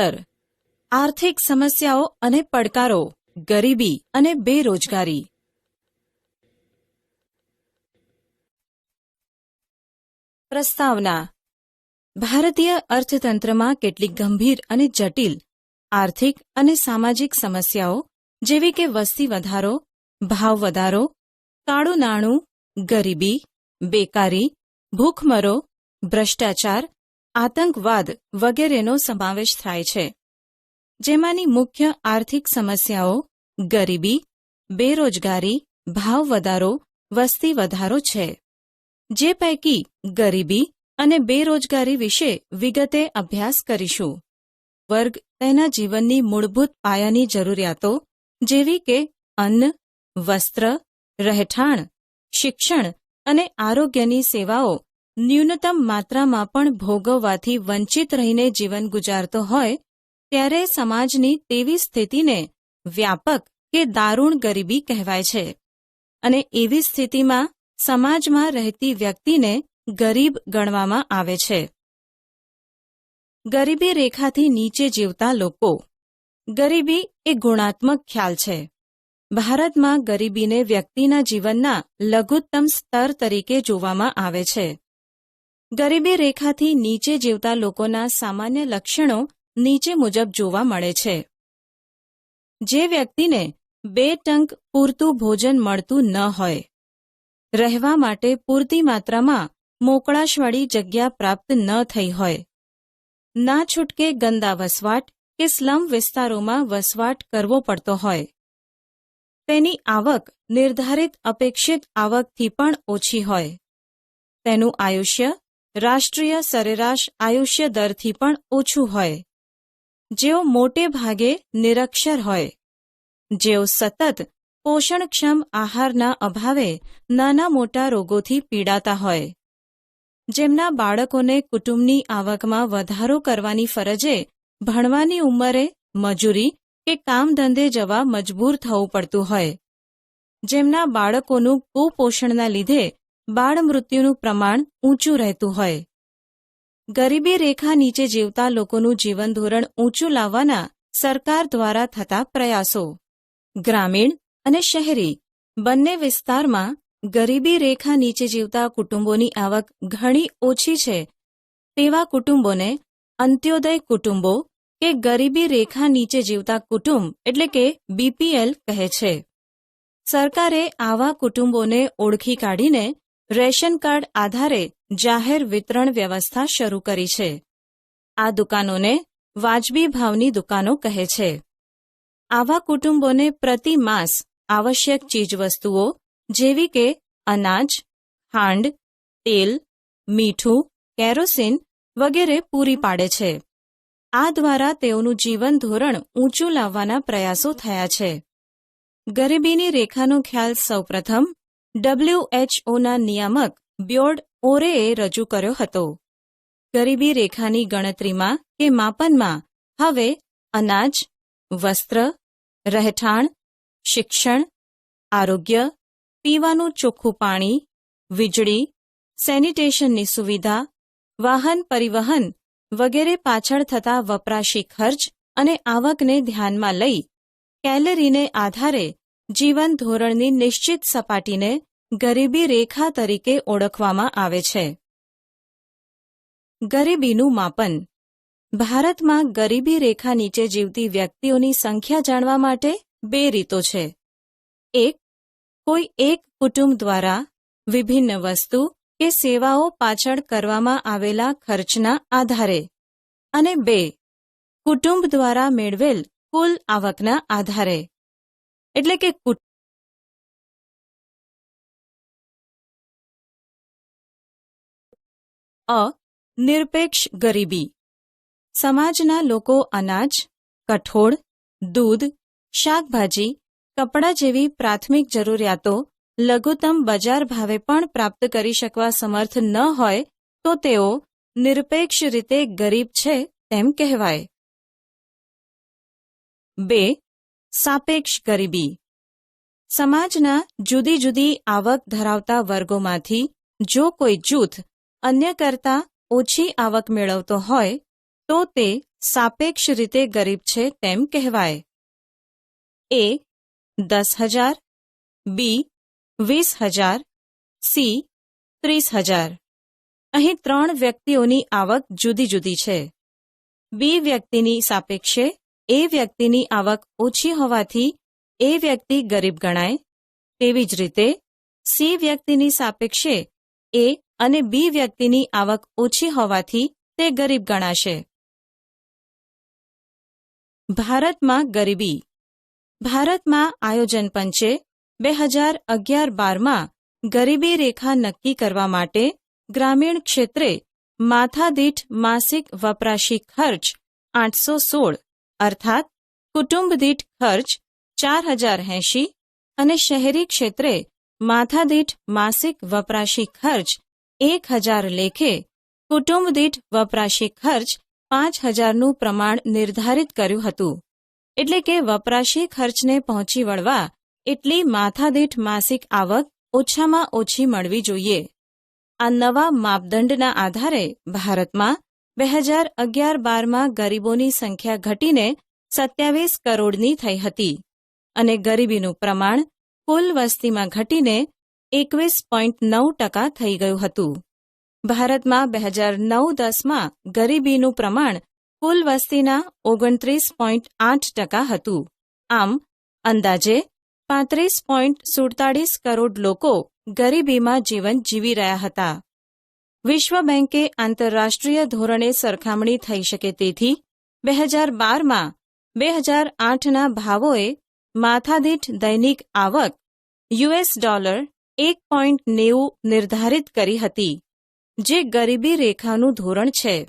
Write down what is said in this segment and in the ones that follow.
17 આર્થિક સમસ્યાઓ અને પડકારો, ગરીબી અને બેરોજગારી. પ્રસ્તાવના. ભારતીય અર્થતંત્રમાં કેટલીક ગંભીર અને જટિલ આર્થિક અને સામાજિક સમસ્યાઓ જેવી કે વસ્તી વધારો, ભાવ વધારો, કાળું નાણું, ગરીબી, બેકારી, ભૂખમરો, ભ્રષ્ટાચાર, આતંકવાદ વગેરેનો સમાવેશ થાય છે. જેમાંની મુખ્ય આર્થિક સમસ્યાઓ ગરીબી, બેરોજગારી, ભાવ વધારો, વસ્તી વધારો છે. જે પૈકી ગરીબી અને બેરોજગારી વિશે વિગતે અભ્યાસ કરીશું. વર્ગ તેના જીવનની મૂળભૂત પાયાની જરૂરિયાતો જેવી કે અન્ન, વસ્ત્ર, રહેઠાણ, શિક્ષણ અને આરોગ્યની સેવાઓ ન્યૂનતમ માત્રામાં પણ ભોગવવાથી વંચિત રહીને જીવન ગુજારતો હોય ત્યારે સમાજની તેવી સ્થિતિને વ્યાપક કે દારૂણ ગરીબી કહેવાય છે અને એવી સ્થિતિમાં સમાજમાં રહેતી વ્યક્તિને ગરીબ ગણવામાં આવે છે. ગરીબી રેખાથી નીચે જીવતા લોકો. ગરીબી એ ગુણાત્મક ખ્યાલ છે. ભારતમાં ગરીબીને વ્યક્તિના જીવનના લઘુત્તમ સ્તર તરીકે જોવામાં આવે છે. ગરીબી રેખાથી નીચે જીવતા લોકોના સામાન્ય લક્ષણો નીચે મુજબ જોવા મળે છે. જે વ્યક્તિને 2 ટંક પૂરતું ભોજન મળતું ન હોય, રહેવા માટે પૂરતી માત્રામાં મોકળાશવાળી જગ્યા પ્રાપ્ત ન થઈ હોય, ના છૂટકે ગંદા વસવાટ કે સ્લમ વિસ્તારોમાં વસવાટ કરવો પડતો હોય, તેની આવક નિર્ધારિત અપેક્ષિત આવકથી પણ ઓછી હોય, તેનું આયુષ્ય રાષ્ટ્રીય સરેરાશ આયુષ્ય દરથી પણ ઓછું હોય, જેઓ મોટે ભાગે નિરક્ષર હોય, જેઓ સતત પોષણક્ષમ આહારના અભાવે નાના મોટા રોગોથી પીડાતા હોય, જેમના બાળકોને કુટુંબની આવકમાં વધારો કરવાની ફરજે ભણવાની ઉંમરે મજૂરી કે કામ ધંધે જવા મજબૂર થવું પડતું હોય, જેમના બાળકોનું કુપોષણના લીધે બાળ મૃત્યુનું પ્રમાણ ઊંચું રહેતું હોય. ગરીબી રેખા નીચે જીવતા લોકોનું જીવન ધોરણ ઊંચું લાવવાના સરકાર દ્વારા થતા પ્રયાસો. ગ્રામીણ અને શહેરી બંને વિસ્તારમાં ગરીબી રેખા નીચે જીવતા કુટુંબોની આવક ઘણી ઓછી છે તેવા કુટુંબોને અંત્યોદય કુટુંબો કે ગરીબી રેખા નીચે જીવતા કુટુંબ એટલે કે બીપીએલ કહે છે. સરકારે આવા કુટુંબોને ઓળખી કાઢીને રેશન કાર્ડ આધારે જાહેર વિતરણ વ્યવસ્થા શરૂ કરી છે. આ દુકાનોને વાજબી ભાવની દુકાનો કહે છે. આવા કુટુંબોને પ્રતિ માસ આવશ્યક ચીજવસ્તુઓ જેવી કે અનાજ, ખાંડ, તેલ, મીઠું, કેરોસીન વગેરે પૂરી પાડે છે. આ દ્વારા તેઓનું જીવન ધોરણ ઊંચું લાવવાના પ્રયાસો થયા છે. ગરીબીની રેખાનો ખ્યાલ સૌપ્રથમ WHOના નિયામક બ્યોર્ડ ઓરેએ રજૂ કર્યો હતો. ગરીબી રેખાની ગણતરીમાં કે માપનમાં હવે અનાજ, વસ્ત્ર, રહેઠાણ, શિક્ષણ, આરોગ્ય, પીવાનું ચોખ્ખું પાણી, વીજળી, સેનિટેશનની સુવિધા, વાહન પરિવહન વગેરે પાછળ થતા વપરાશી ખર્ચ અને આવકને ધ્યાનમાં લઈ કેલરીને આધારે જીવન ધોરણની નિશ્ચિત સપાટીને ગરીબી રેખા તરીકે ઓળખવામાં આવે છે. ગરીબીનું માપન. ભારતમાં ગરીબી રેખા નીચે જીવતી વ્યક્તિઓની સંખ્યા જાણવા માટે 2 રીતો છે. એક, કોઈ એક કુટુંબ દ્વારા વિભિન્ન વસ્તુ કે સેવાઓ પાછળ કરવામાં આવેલા ખર્ચના આધારે અને 2, કુટુંબ દ્વારા મેળવેલ કુલ આવકના આધારે એટલે કે નિરપેક્ષ ગરીબી. સમાજના લોકો અનાજ, કઠોળ, દૂધ, શાકભાજી, કપડાં જેવી પ્રાથમિક જરૂરિયાતો લઘુત્તમ બજાર ભાવે પણ પ્રાપ્ત કરી શકવા સમર્થ ન હોય તો તેઓ નિરપેક્ષ રીતે ગરીબ છે તેમ કહેવાય. 2. સાપેક્ષ ગરીબી. સમાજના જુદી જુદી આવક ધરાવતા વર્ગોમાંથી જો કોઈ જૂથ અન્ય કરતાં ઓછી આવક મેળવતો હોય તો તે સાપેક્ષ રીતે ગરીબ છે તેમ કહેવાય? એ 10,000, બી 20,000, સી 30,000. અહીં 3 વ્યક્તિઓની આવક જુદી જુદી છે. બી વ્યક્તિની સાપેક્ષે એ વ્યક્તિની આવક ઓછી હોવાથી એ વ્યક્તિ ગરીબ ગણાય. તેવી જ રીતે સી વ્યક્તિની સાપેક્ષે એ અને બી વ્યક્તિની આવક ઓછી હોવાથી તે ગરીબ ગણાશે. ભારતમાં ગરીબી. ભારતમાં આયોજન પંચે 2011-12માં ગરીબી રેખા નક્કી કરવા માટે ગ્રામીણ ક્ષેત્રે માથાદીઠ માસિક વપરાશી ખર્ચ 816 અર્થાત કુટુંબ દીઠ ખર્ચ 4,080 અને શહેરી ક્ષેત્રે માથાદીઠ માસિક વપરાશી ખર્ચ 1,000 લેખે કુટુંબ દીઠ વપરાશી ખર્ચ 5,000નું પ્રમાણ નિર્ધારિત કર્યું હતું. એટલે કે વપરાશી ખર્ચને પહોંચી વળવા એટલી માથાદીઠ માસિક આવક ઓછામાં ઓછી મળવી જોઈએ. આ નવા માપદંડના આધારે ભારતમાં 2011-12માં ગરીબોની સંખ્યા ઘટીને 27 કરોડની થઈ હતી અને ગરીબીનું પ્રમાણ કુલ વસ્તીમાં ઘટીને 21.9% થઈ ગયું હતું. ભારતમાં 2009-10માં ગરીબીનું પ્રમાણ કુલ વસ્તીના 29.8% હતું. આમ અંદાજે 35.47 કરોડ લોકો ગરીબીમાં જીવન જીવી રહ્યા હતા. વિશ્વ બેંકે આંતરરાષ્ટ્રીય ધોરણે સરખામણી થઈ શકે તેથી 2012માં 2008ના ભાવોએ માથાદીઠ દૈનિક આવક $1.90 નિર્ધારિત કરી હતી, જે ગરીબી રેખાનું ધોરણ છે.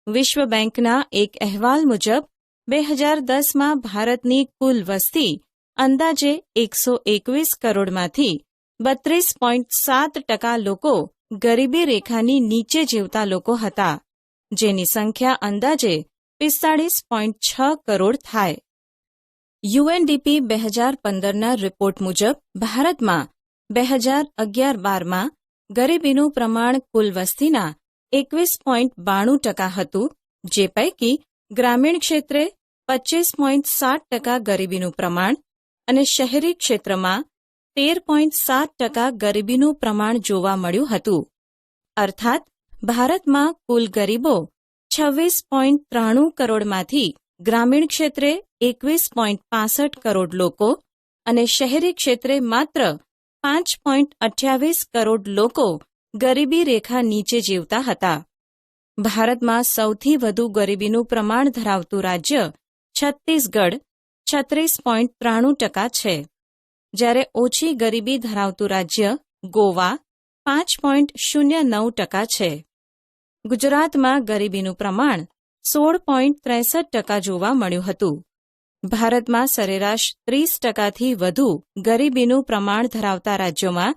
વિશ્વ બેંકના એક અહેવાલ મુજબ 2010માં ભારતની કુલ વસ્તી અંદાજે 121 કરોડમાંથી 32.7% લોકો ગરીબી રેખાની નીચે જીવતા લોકો હતા, જેની સંખ્યા અંદાજે 45.6 કરોડ થાય. યુએનડીપી 2015ના રિપોર્ટ મુજબ ભારતમાં 2011-12માં ગરીબીનું પ્રમાણ કુલ વસ્તીના 21.92% હતું, જે પૈકી ગ્રામીણ ક્ષેત્રે 25.7% ગરીબીનું પ્રમાણ અને શહેરી ક્ષેત્રમાં 13.7% ગરીબીનું પ્રમાણ જોવા મળ્યું હતું. અર્થાત ભારતમાં કુલ ગરીબો 26.93 કરોડમાંથી ગ્રામીણ ક્ષેત્રે 21.65 કરોડ લોકો અને શહેરી ક્ષેત્રે માત્ર 5.28 કરોડ લોકો ગરીબી રેખા નીચે જીવતા હતા. ભારતમાં સૌથી વધુ ગરીબીનું પ્રમાણ ધરાવતું રાજ્ય છત્તીસગઢ 36.93% છે, જ્યારે ઓછી ગરીબી ધરાવતું રાજ્ય ગોવા 5.09% છે. ગુજરાતમાં ગરીબીનું પ્રમાણ 16.63% જોવા મળ્યું હતું. ભારતમાં સરેરાશ 30%થી વધુ ગરીબીનું પ્રમાણ ધરાવતા રાજ્યોમાં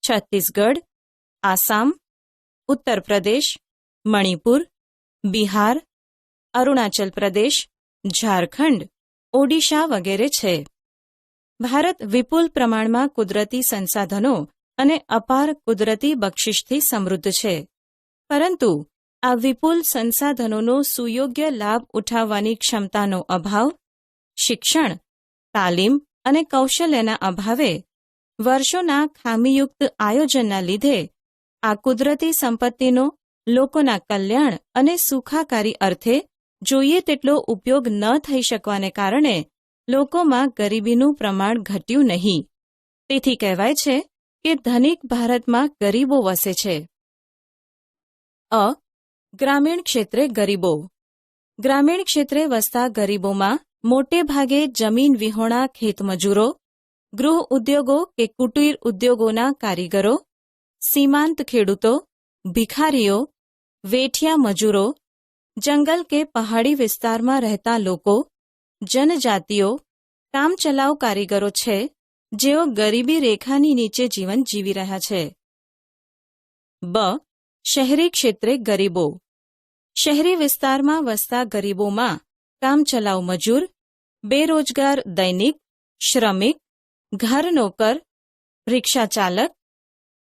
છત્તીસગઢ, આસામ, ઉત્તર પ્રદેશ, મણિપુર, બિહાર, અરુણાચલ પ્રદેશ, ઝારખંડ, ઓડિશા વગેરે છે. ભારત વિપુલ પ્રમાણમાં કુદરતી સંસાધનો અને અપાર કુદરતી બક્ષિસથી સમૃદ્ધ છે, પરંતુ આ વિપુલ સંસાધનોનો સુયોગ્ય લાભ ઉઠાવવાની ક્ષમતાનો અભાવ, શિક્ષણ, તાલીમ અને કૌશલ્યના અભાવે વર્ષોના ખામીયુક્ત આયોજનના લીધે આ કુદરતી સંપત્તિનો લોકોના કલ્યાણ અને સુખાકારી અર્થે જોઈએ તેટલો ઉપયોગ ન થઈ શકવાને કારણે લોકોમાં ગરીબીનું પ્રમાણ ઘટ્યું નહીં. તેથી કહેવાય છે કે ધનિક ભારતમાં ગરીબો વસે છે. ગ્રામીણ ક્ષેત્રે ગરીબો. ગ્રામીણ ક્ષેત્રે વસતા ગરીબોમાં મોટે ભાગે જમીન વિહોણા ખેતમજૂરો, ગૃહ ઉદ્યોગો કે કુટીર ઉદ્યોગોના કારીગરો, સીમાંત ખેડૂતો, ભિખારીઓ, વેઠિયા મજૂરો, જંગલ કે પહાડી વિસ્તારમાં રહેતા લોકો, જનજાતિઓ, કામચલાઉ કારીગરો છે, જેઓ ગરીબી રેખાની નીચે જીવન જીવી રહ્યા છે. શહેરી ક્ષેત્રે ગરીબો. શહેરી વિસ્તારમાં વસતા ગરીબોમાં કામચલાઉ મજૂર, બેરોજગાર દૈનિક, શ્રમિક, ઘર નોકર, રિક્ષા ચાલક,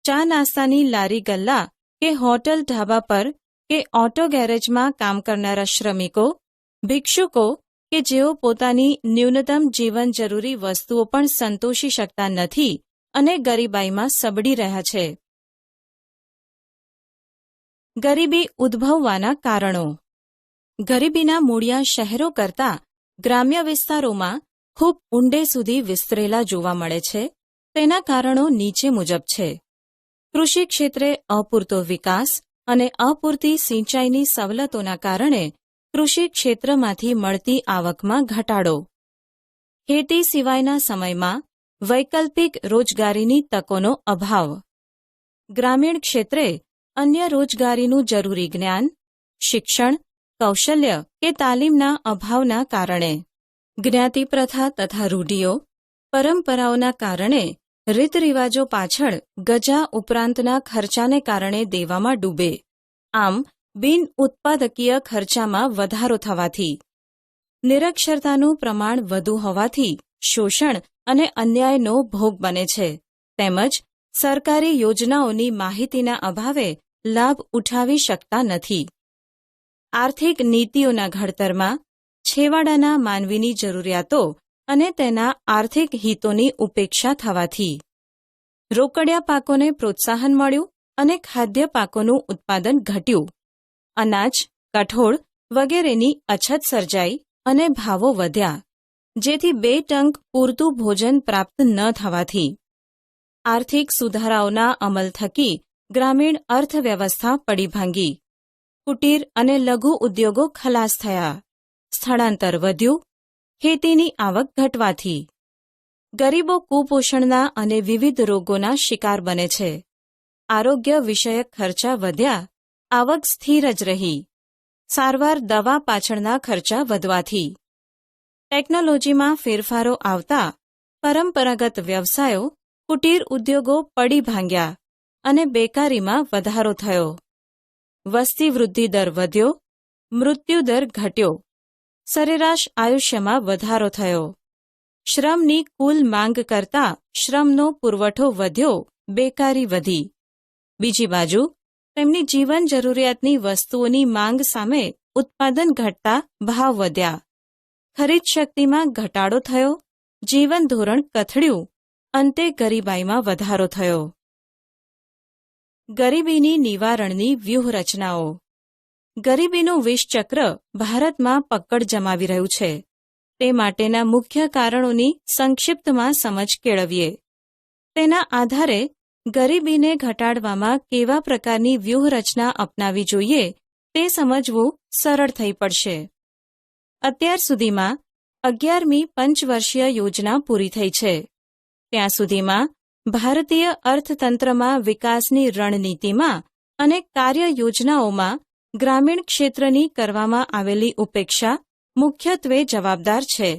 ચા નાસ્તાની લારી ગલ્લા કે હોટલ ઢાબા પર કે ઓટો ગેરેજમાં કામ કરનારા શ્રમિકો ભિક્ષુકો કે જેઓ પોતાની ન્યૂનતમ જીવન જરૂરી વસ્તુઓ પણ સંતોષી શકતા નથી અને ગરીબાઈમાં સબડી રહ્યા છે. ગરીબી ઉદ્ભવવાના કારણો. ગરીબીના મૂળિયા શહેરો કરતાં ગ્રામ્ય વિસ્તારોમાં ખૂબ ઊંડે સુધી વિસ્તરેલા જોવા મળે છે. તેના કારણો નીચે મુજબ છે. કૃષિ ક્ષેત્રે અપૂરતો વિકાસ અને અપૂરતી સિંચાઈની સવલતોના કારણે કૃષિ ક્ષેત્રમાંથી મળતી આવકમાં ઘટાડો. ખેતી સિવાયના સમયમાં વૈકલ્પિક રોજગારીની તકોનો અભાવ. ગ્રામીણ ક્ષેત્રે અન્ય રોજગારીનું જરૂરી જ્ઞાન, શિક્ષણ, કૌશલ્ય કે તાલીમના અભાવના કારણે. જ્ઞાતિ પ્રથા તથા રૂઢિઓ, પરંપરાઓના કારણે રીતરિવાજો પાછળ ગજા ઉપરાંતના ખર્ચાને કારણે દેવામાં ડૂબે. આમ બિન ઉત્પાદકીય ખર્ચામાં વધારો થવાથી. નિરક્ષરતાનું પ્રમાણ વધુ હોવાથી શોષણ અને અન્યાયનો ભોગ બને છે. તેમજ સરકારી યોજનાઓની માહિતીના અભાવે લાભ ઉઠાવી શકતા નથી. આર્થિક નીતિઓના ઘડતરમાં છેવાડાના માનવીની જરૂરિયાતો અને તેના આર્થિક હિતોની ઉપેક્ષા થવાથી. રોકડિયા પાકોને પ્રોત્સાહન મળ્યું અને ખાદ્ય પાકોનું ઉત્પાદન ઘટ્યું. અનાજ, કઠોળ વગેરેની અછત સર્જાઈ અને ભાવો વધ્યા, જેથી 2 ટંક પૂરતું ભોજન પ્રાપ્ત ન થવાથી. આર્થિક સુધારાઓના અમલ થકી ગ્રામીણ અર્થવ્યવસ્થા પડી ભાંગી. કુટીર અને લઘુ ઉદ્યોગો ખલાસ થયા. સ્થળાંતર વધ્યું. ખેતીની આવક ઘટવાથી. ગરીબો કુપોષણના અને વિવિધ રોગોના શિકાર બને છે. આરોગ્ય વિષયક ખર્ચા વધ્યા. આવક સ્થિર જ રહી. સારવાર દવા પાછળના ખર્ચા વધવાથી. ટેકનોલોજીમાં ફેરફારો આવતા પરંપરાગત વ્યવસાયો, કુટીર ઉદ્યોગો પડી ભાંગ્યા અને બેકારીમાં વધારો થયો. વસ્તી વૃદ્ધિ દર વધ્યો. મૃત્યુદર ઘટ્યો. સરેરાશ આયુષ્યમાં વધારો થયો. શ્રમની કુલ માંગ કરતાં શ્રમનો પુરવઠો વધ્યો. બેકારી વધી. બીજી બાજુ તેમની જીવન જરૂરિયાતની વસ્તુઓની માંગ સામે ઉત્પાદન ઘટતા ભાવ વધ્યા. ખરીદ શક્તિમાં ઘટાડો થયો. જીવન ધોરણ કથળ્યું. અંતે ગરીબાઈમાં વધારો થયો. ગરીબીની નિવારણની વ્યૂહરચનાઓ. ગરીબીનું વિષચક્ર ભારતમાં પકડ જમાવી રહ્યું છે. તે માટેના મુખ્ય કારણોની સંક્ષિપ્તમાં સમજ કેળવીએ. તેના આધારે ગરીબીને ઘટાડવામાં કેવા પ્રકારની વ્યૂહરચના અપનાવી જોઈએ તે સમજવું સરળ થઈ પડશે. અત્યાર સુધીમાં 11મી પંચવર્ષીય યોજના પૂરી થઈ છે. ત્યાં સુધીમાં ભારતીય અર્થતંત્રમાં વિકાસની રણનીતિમાં અને કાર્ય યોજનાઓમાં ગ્રામીણ ક્ષેત્રની કરવામાં આવેલી ઉપેક્ષા મુખ્યત્વે જવાબદાર છે.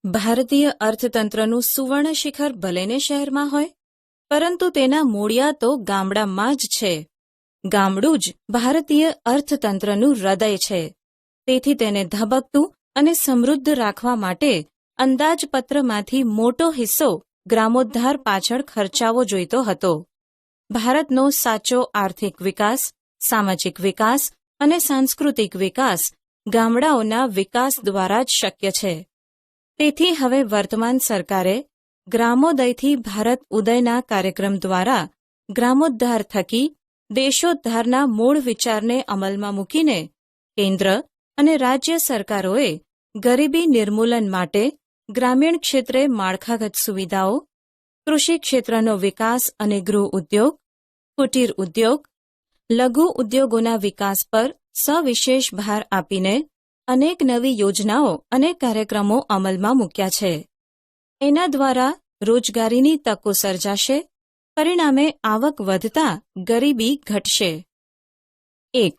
ભારતીય અર્થતંત્રનું સુવર્ણ શિખર ભલેને શહેરમાં હોય, પરંતુ તેના મૂળિયા તો ગામડામાં જ છે. ગામડું જ ભારતીય અર્થતંત્રનું હૃદય છે. તેથી તેને ધબકતું અને સમૃદ્ધ રાખવા માટે અંદાજપત્રમાંથી મોટો હિસ્સો ગ્રામોદ્ધાર પાછળ ખર્ચાવો જોઈતો હતો. ભારતનો સાચો આર્થિક વિકાસ, સામાજિક વિકાસ અને સાંસ્કૃતિક વિકાસ ગામડાઓના વિકાસ દ્વારા જ શક્ય છે. તેથી હવે વર્તમાન સરકારે ગ્રામોદયથી ભારત ઉદયના કાર્યક્રમ દ્વારા ગ્રામોદ્ધાર થકી દેશોદ્ધારના મૂળ વિચારને અમલમાં મૂકીને કેન્દ્ર અને રાજ્ય સરકારોએ ગરીબી નિર્મૂલન માટે ગ્રામીણ ક્ષેત્રે માળખાગત સુવિધાઓ, કૃષિ ક્ષેત્રનો વિકાસ અને ગૃહ ઉદ્યોગ, કુટીર ઉદ્યોગ, લઘુ ઉદ્યોગોના વિકાસ પર સવિશેષ ભાર આપીને અનેક નવી યોજનાઓ અને કાર્યક્રમો અમલમાં મૂક્યા છે. એના દ્વારા રોજગારીની તકો સર્જાશે. પરિણામે આવક વધતા ગરીબી ઘટશે. 1.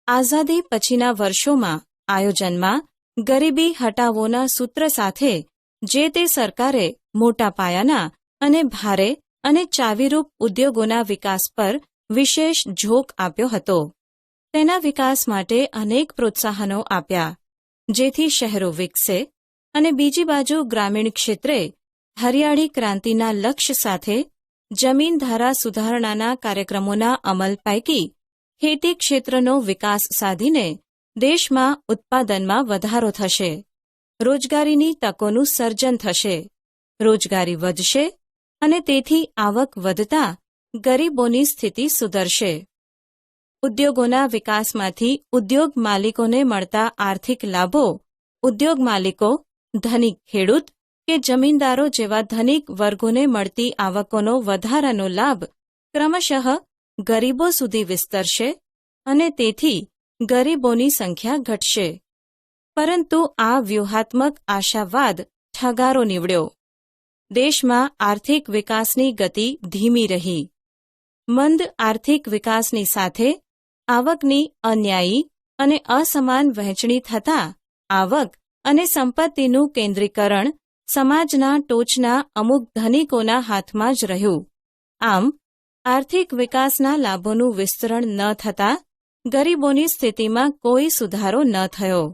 આઝાદી પછીના વર્ષોમાં આયોજનમાં ગરીબી હટાવોના સૂત્ર સાથે જે તે સરકારે મોટા પાયાના અને ભારે અને ચાવીરૂપ ઉદ્યોગોના વિકાસ પર વિશેષ ઝોક આપ્યો હતો. તેના વિકાસ માટે અનેક પ્રોત્સાહનો આપ્યા, જેથી શહેરો વિકસે અને બીજી બાજુ ગ્રામીણ ક્ષેત્રે હરિયાળી ક્રાંતિના લક્ષ્ય સાથે જમીન ધારા સુધારણાના કાર્યક્રમોના અમલ પૈકી ખેતી ક્ષેત્રનો વિકાસ સાધીને દેશમાં ઉત્પાદનમાં વધારો થશે, રોજગારીની તકોનું સર્જન થશે, રોજગારી વધશે અને તેથી આવક વધતા ગરીબોની સ્થિતિ સુધરશે. ઉદ્યોગોના વિકાસમાંથી ઉદ્યોગ માલિકોને મળતા આર્થિક લાભો ઉદ્યોગ માલિકો, ધનિક ખેડૂત કે જમીનદારો જેવા ધનિક વર્ગોને મળતી આવકોનો વધારાનો લાભ ક્રમશઃ ગરીબો સુધી વિસ્તરશે અને તેથી ગરીબોની સંખ્યા ઘટશે. પરંતુ આ વ્યૂહાત્મક આશાવાદ ઠગારો નીવડ્યો. દેશમાં આર્થિક વિકાસની ગતિ ધીમી રહી. મંદ આર્થિક વિકાસની સાથે આવકની અન્યાયી અને અસમાન વહેંચણી થતાં આવક અને સંપત્તિનું કેન્દ્રીકરણ સમાજના ટોચના અમુક ધનિકોના હાથમાં જ રહ્યું. આમ આર્થિક વિકાસના લાભોનું વિસ્તરણ ન થતાં ગરીબોની સ્થિતિમાં કોઈ સુધારો ન થયો.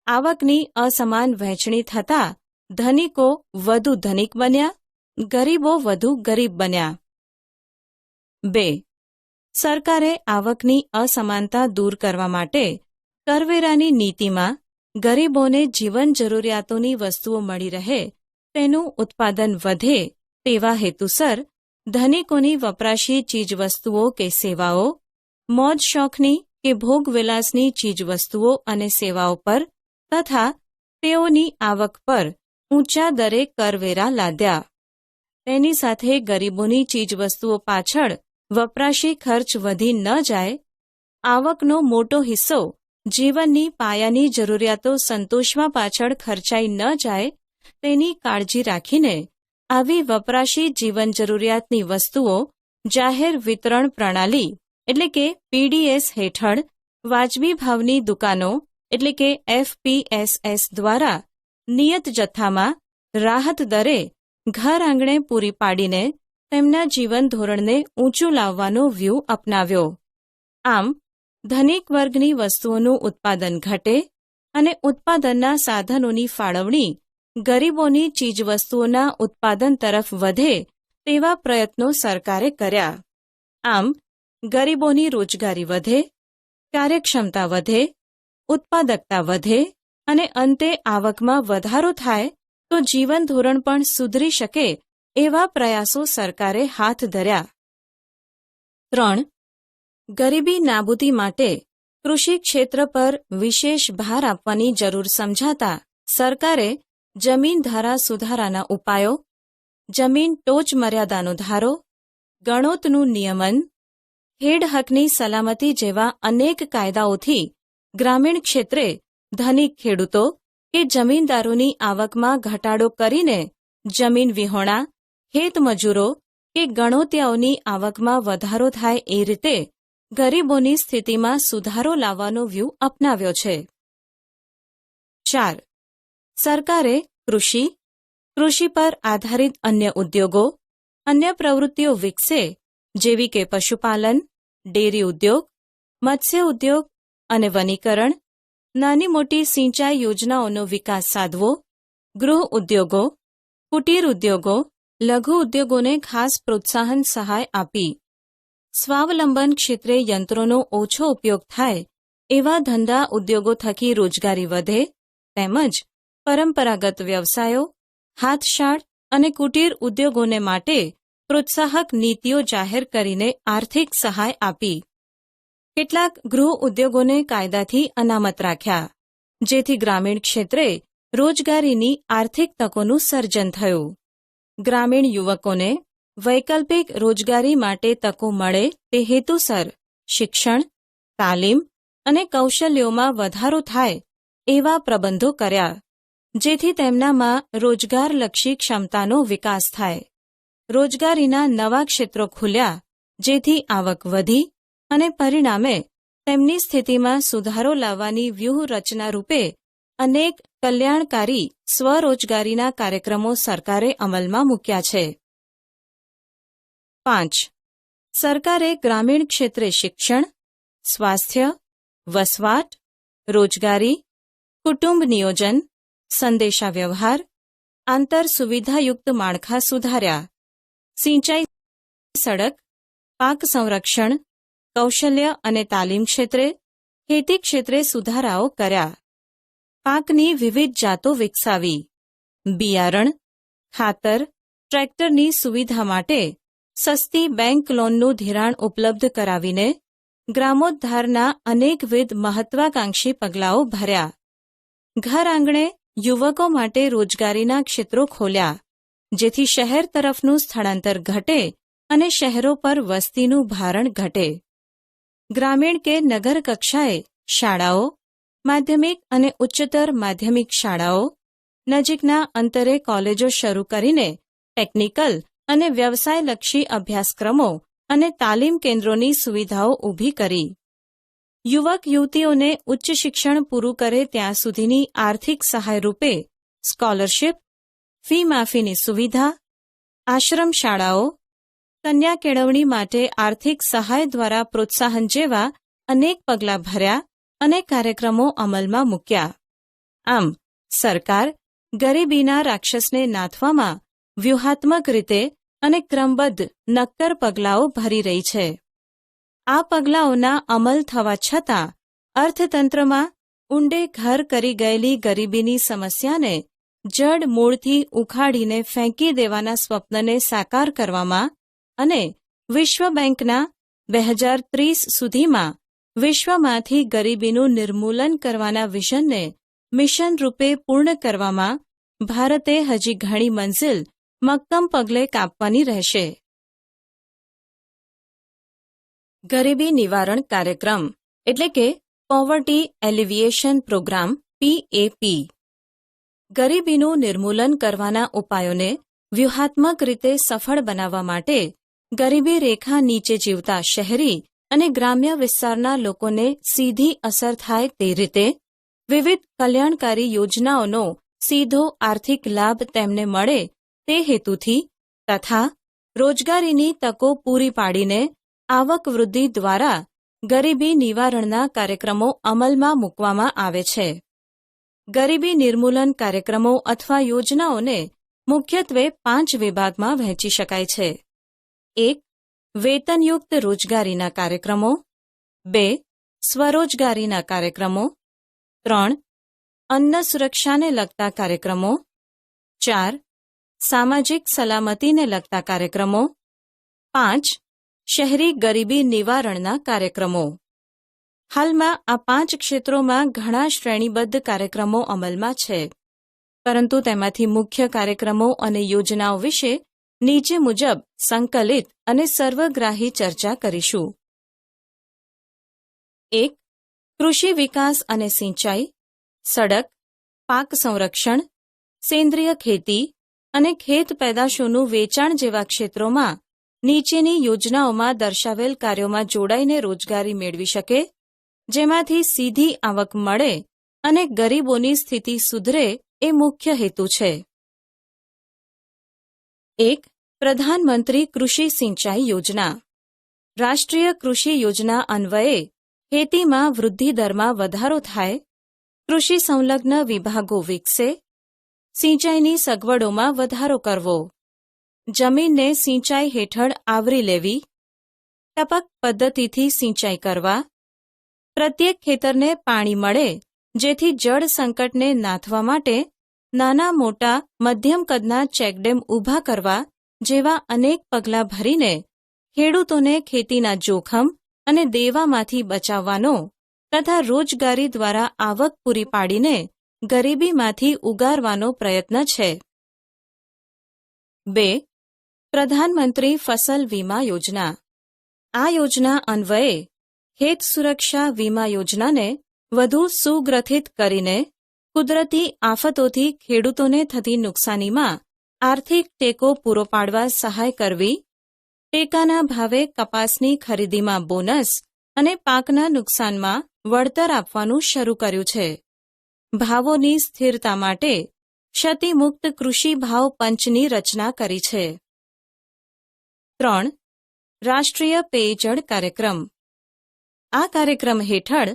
આવકની અસમાન વહેંચણી થતાં ધનિકો વધુ ધનિક બન્યા, ગરીબો વધુ ગરીબ બન્યા. 2. સરકારે આવકની અસમાનતા દૂર કરવા માટે કરવેરાની નીતિમાં ગરીબોને જીવન જરૂરિયાતોની વસ્તુઓ મળી રહે, તેનું ઉત્પાદન વધે તેવા હેતુસર ધનિકોની વપરાશી ચીજવસ્તુઓ કે સેવાઓ, મોજ શોખની કે ભોગવિલાસની ચીજવસ્તુઓ અને સેવાઓ પર તથા તેઓની આવક પર ઊંચા દરે કરવેરા લાદ્યા. તેની સાથે ગરીબોની ચીજવસ્તુઓ પાછળ વપરાશી ખર્ચ વધી ન જાય, આવકનો મોટો હિસ્સો જીવનની પાયાની જરૂરિયાતો સંતોષવા પાછળ ખર્ચાઈ ન જાય તેની કાળજી રાખીને આવી વપરાશી જીવન જરૂરિયાતની વસ્તુઓ જાહેર વિતરણ પ્રણાલી એટલે કે પીડીએસ હેઠળ વાજબી ભાવની દુકાનો એટલે કે એફપીએસએસ દ્વારા નિયત જથ્થામાં રાહત દરે ઘર આંગણે પૂરી પાડીને તેમના જીવન ધોરણને ઊંચું લાવવાનો વ્યૂહ અપનાવ્યો. આમ ધનિક વર્ગની વસ્તુઓનું ઉત્પાદન ઘટે અને ઉત્પાદનના સાધનોની ફાળવણી ગરીબોની ચીજવસ્તુઓના ઉત્પાદન તરફ વધે તેવા પ્રયત્નો સરકારે કર્યા. આમ ગરીબોની રોજગારી વધે, કાર્યક્ષમતા વધે, ઉત્પાદકતા વધે અને અંતે આવકમાં વધારો થાય તો જીવન ધોરણ પણ સુધરી શકે એવા પ્રયાસો સરકારે હાથ ધર્યા. 3. ગરીબી નાબૂદી માટે કૃષિ ક્ષેત્ર પર વિશેષ ભાર આપવાની જરૂર સમજાતા સરકારે જમીન ધારા સુધારાના ઉપાયો, જમીન ટોચ મર્યાદાનો ધારો, ગણોતનું નિયમન, ખેડ હકની સલામતી જેવા અનેક કાયદાઓથી ગ્રામીણ ક્ષેત્રે ધનિક ખેડૂતો કે જમીનદારોની આવકમાં ઘટાડો કરીને જમીન વિહોણા, ખેતમજૂરો કે ગણોતિયાઓની આવકમાં વધારો થાય એ રીતે ગરીબોની સ્થિતિમાં સુધારો લાવવાનો વ્યૂહ અપનાવ્યો છે. 4. સરકારે કૃષિ પર આધારિત અન્ય ઉદ્યોગો, અન્ય પ્રવૃત્તિઓ વિકસે જેવી કે પશુપાલન, ડેરી ઉદ્યોગ, મત્સ્ય ઉદ્યોગ અને વનીકરણ, નાની મોટી સિંચાઈ યોજનાઓનો વિકાસ સાધવો, ગૃહ ઉદ્યોગો, કુટીર ઉદ્યોગો, લઘુ ઉદ્યોગોને ખાસ પ્રોત્સાહન સહાય આપી, સ્વાવલંબન ક્ષેત્રે યંત્રોનો ઓછો ઉપયોગ થાય એવા ધંધા ઉદ્યોગો થકી રોજગારી વધે તેમજ પરંપરાગત વ્યવસાયો, હાથશાળ અને કુટીર ઉદ્યોગોને માટે પ્રોત્સાહક નીતિઓ જાહેર કરીને આર્થિક સહાય આપી. કેટલાક ગૃહ ઉદ્યોગોને કાયદાથી અનામત રાખ્યા, જેથી ગ્રામીણ ક્ષેત્રે રોજગારીની આર્થિક તકોનું સર્જન થયું. ગ્રામીણ યુવકોને વૈકલ્પિક રોજગારી માટે તકો મળે તે હેતુસર શિક્ષણ, તાલીમ અને કૌશલ્યોમાં વધારો થાય એવા પ્રબંધો કર્યા, જેથી તેમનામાં રોજગારલક્ષી ક્ષમતાનો વિકાસ થાય. રોજગારીના નવા ક્ષેત્રો ખુલ્યા, જેથી આવક વધી અને પરિણામે તેમની સ્થિતિમાં સુધારો લાવવાની વ્યૂહરચના રૂપે અનેક કલ્યાણકારી સ્વરોજગારીના કાર્યક્રમો સરકારે અમલમાં મૂક્યા છે. 5. સરકારે ગ્રામીણ ક્ષેત્રે શિક્ષણ, સ્વાસ્થ્ય, વસવાટ, રોજગારી, કુટુંબ નિયોજન, સંદેશાવ્યવહાર, આંતર સુવિધાયુક્ત માળખા સુધાર્યા. સિંચાઈ, સડક, પાક સંરક્ષણ, કૌશલ્ય અને તાલીમ ક્ષેત્રે ખેતી ક્ષેત્રે સુધારાઓ કર્યા, પાકની વિવિધ જાતો વિકસાવી, બિયારણ, ખાતર, ટ્રેક્ટરની સુવિધા માટે સસ્તી બેંક લોનનું ધિરાણ ઉપલબ્ધ કરાવીને ગ્રામોદ્ધારના અનેકવિધ મહત્વાકાંક્ષી પગલાઓ ભર્યા. ઘર આંગણે યુવકો માટે રોજગારીના ક્ષેત્રો ખોલ્યા, જેથી શહેર તરફનું સ્થળાંતર ઘટે અને શહેરો પર વસ્તીનું ભારણ ઘટે. ગ્રામીણ કે નગર કક્ષાએ શાળાઓ, માધ્યમિક અને ઉચ્ચતર માધ્યમિક શાળાઓ, નજીકના અંતરે કોલેજો શરૂ કરીને ટેકનિકલ અને વ્યવસાયલક્ષી અભ્યાસક્રમો અને તાલીમ કેન્દ્રોની સુવિધાઓ ઊભી કરી. યુવક યુવતીઓને ઉચ્ચ શિક્ષણ પૂરું કરે ત્યાં સુધીની આર્થિક સહાય રૂપે સ્કોલરશીપ, ફી માફીની સુવિધા, આશ્રમ શાળાઓ, કન્યા કેળવણી માટે આર્થિક સહાય દ્વારા પ્રોત્સાહન જેવા અનેક પગલાં ભર્યા અને કાર્યક્રમો અમલમાં મૂક્યા. આમ સરકાર ગરીબીના રાક્ષસને નાથવામાં વ્યૂહાત્મક રીતે અને ક્રમબદ્ધ નક્કર પગલાંઓ ભરી રહી છે. આ પગલાંઓના અમલ થવા છતાં અર્થતંત્રમાં ઊંડે ઘર કરી ગયેલી ગરીબીની સમસ્યાને જડ મૂળથી ઉખાડીને ફેંકી દેવાના સ્વપ્નને સાકાર કરવામાં અને વિશ્વ બેંકના 2030 સુધીમાં વિશ્વમાંથી ગરીબીનું નિર્મૂલન કરવાના વિઝનને મિશન રૂપે પૂર્ણ કરવામાં ભારતે હજી ઘણી મંઝિલ મક્કમ પગલે કાપવાની રહેશે. ગરીબી નિવારણ કાર્યક્રમ એટલે કે પોવર્ટી એલિવિએશન પ્રોગ્રામ PAP. ગરીબીનું નિર્મૂલન કરવાના ઉપાયોને વ્યૂહાત્મક રીતે સફળ બનાવવા માટે ગરીબી રેખા નીચે જીવતા શહેરી અને ગ્રામ્ય વિસ્તારના લોકોને સીધી અસર થાય તે રીતે વિવિધ કલ્યાણકારી યોજનાઓનો સીધો આર્થિક લાભ તેમને મળે તે હેતુથી તથા રોજગારીની તકો પૂરી પાડીને આવક વૃદ્ધિ દ્વારા ગરીબી નિવારણના કાર્યક્રમો અમલમાં મૂકવામાં આવે છે. ગરીબી નિર્મૂલન કાર્યક્રમો અથવા યોજનાઓને મુખ્યત્વે 5 વિભાગમાં વહેંચી શકાય છે. 1. વેતનયુક્ત રોજગારીના કાર્યક્રમો. 2. સ્વરોજગારીના કાર્યક્રમો. 3. અન્ન સુરક્ષાને લગતા કાર્યક્રમો. 4. સામાજિક સલામતીને લગતા કાર્યક્રમો. 5. શહેરી ગરીબી નિવારણના કાર્યક્રમો. હાલમાં આ 5 ક્ષેત્રોમાં ઘણા શ્રેણીબદ્ધ કાર્યક્રમો અમલમાં છે, પરંતુ તેમાંથી મુખ્ય કાર્યક્રમો અને યોજનાઓ વિશે નીચે મુજબ સંકલિત અને સર્વગ્રાહી ચર્ચા કરીશું. 1. કૃષિ વિકાસ અને સિંચાઈ, સડક, પાક સંરક્ષણ, સેન્દ્રિય ખેતી અને ખેત પેદાશોનું વેચાણ જેવા ક્ષેત્રોમાં નીચેની યોજનાઓમાં દર્શાવેલ કાર્યોમાં જોડાઈને રોજગારી મેળવી શકે, જેમાંથી સીધી આવક મળે અને ગરીબોની સ્થિતિ સુધરે એ મુખ્ય હેતુ છે. 1. પ્રધાનમંત્રી કૃષિ સિંચાઈ યોજના. રાષ્ટ્રીય કૃષિ યોજના અન્વયે ખેતીમાં વૃદ્ધિ દરમાં વધારો થાય, કૃષિ સંલગ્ન વિભાગો વિકસે, સિંચાઈની સગવડોમાં વધારો કરવો, જમીનને સિંચાઈ હેઠળ આવરી લેવી, ટપક પદ્ધતિથી સિંચાઈ કરવા, પ્રત્યેક ખેતરને પાણી મળે જેથી જળ સંકટને નાથવા માટે નાના મોટા મધ્યમ કદના ચેકડેમ ઊભા કરવા જેવા અનેક પગલાં ભરીને ખેડૂતોને ખેતીના જોખમ અને દેવામાંથી બચાવવાનો તથા રોજગારી દ્વારા આવક પૂરી પાડીને ગરીબીમાંથી ઉગારવાનો પ્રયત્ન છે. 2. પ્રધાનમંત્રી ફસલ વીમા યોજના. આ યોજના અન્વયે ખેત સુરક્ષા વીમા યોજનાને વધુ સુગ્રથિત કરીને કુદરતી આફતોથી ખેડૂતોને થતી નુકસાનીમાં આર્થિક ટેકો પૂરો પાડવા સહાય કરવી, ટેકાના ભાવે કપાસની ખરીદીમાં બોનસ અને પાકના નુકસાનમાં વળતર આપવાનું શરૂ કર્યું છે. ભાવોની સ્થિરતા માટે ક્ષતિમુક્ત કૃષિ ભાવ પંચની રચના કરી છે. 3. રાષ્ટ્રીય પેયજળ કાર્યક્રમ. આ કાર્યક્રમ હેઠળ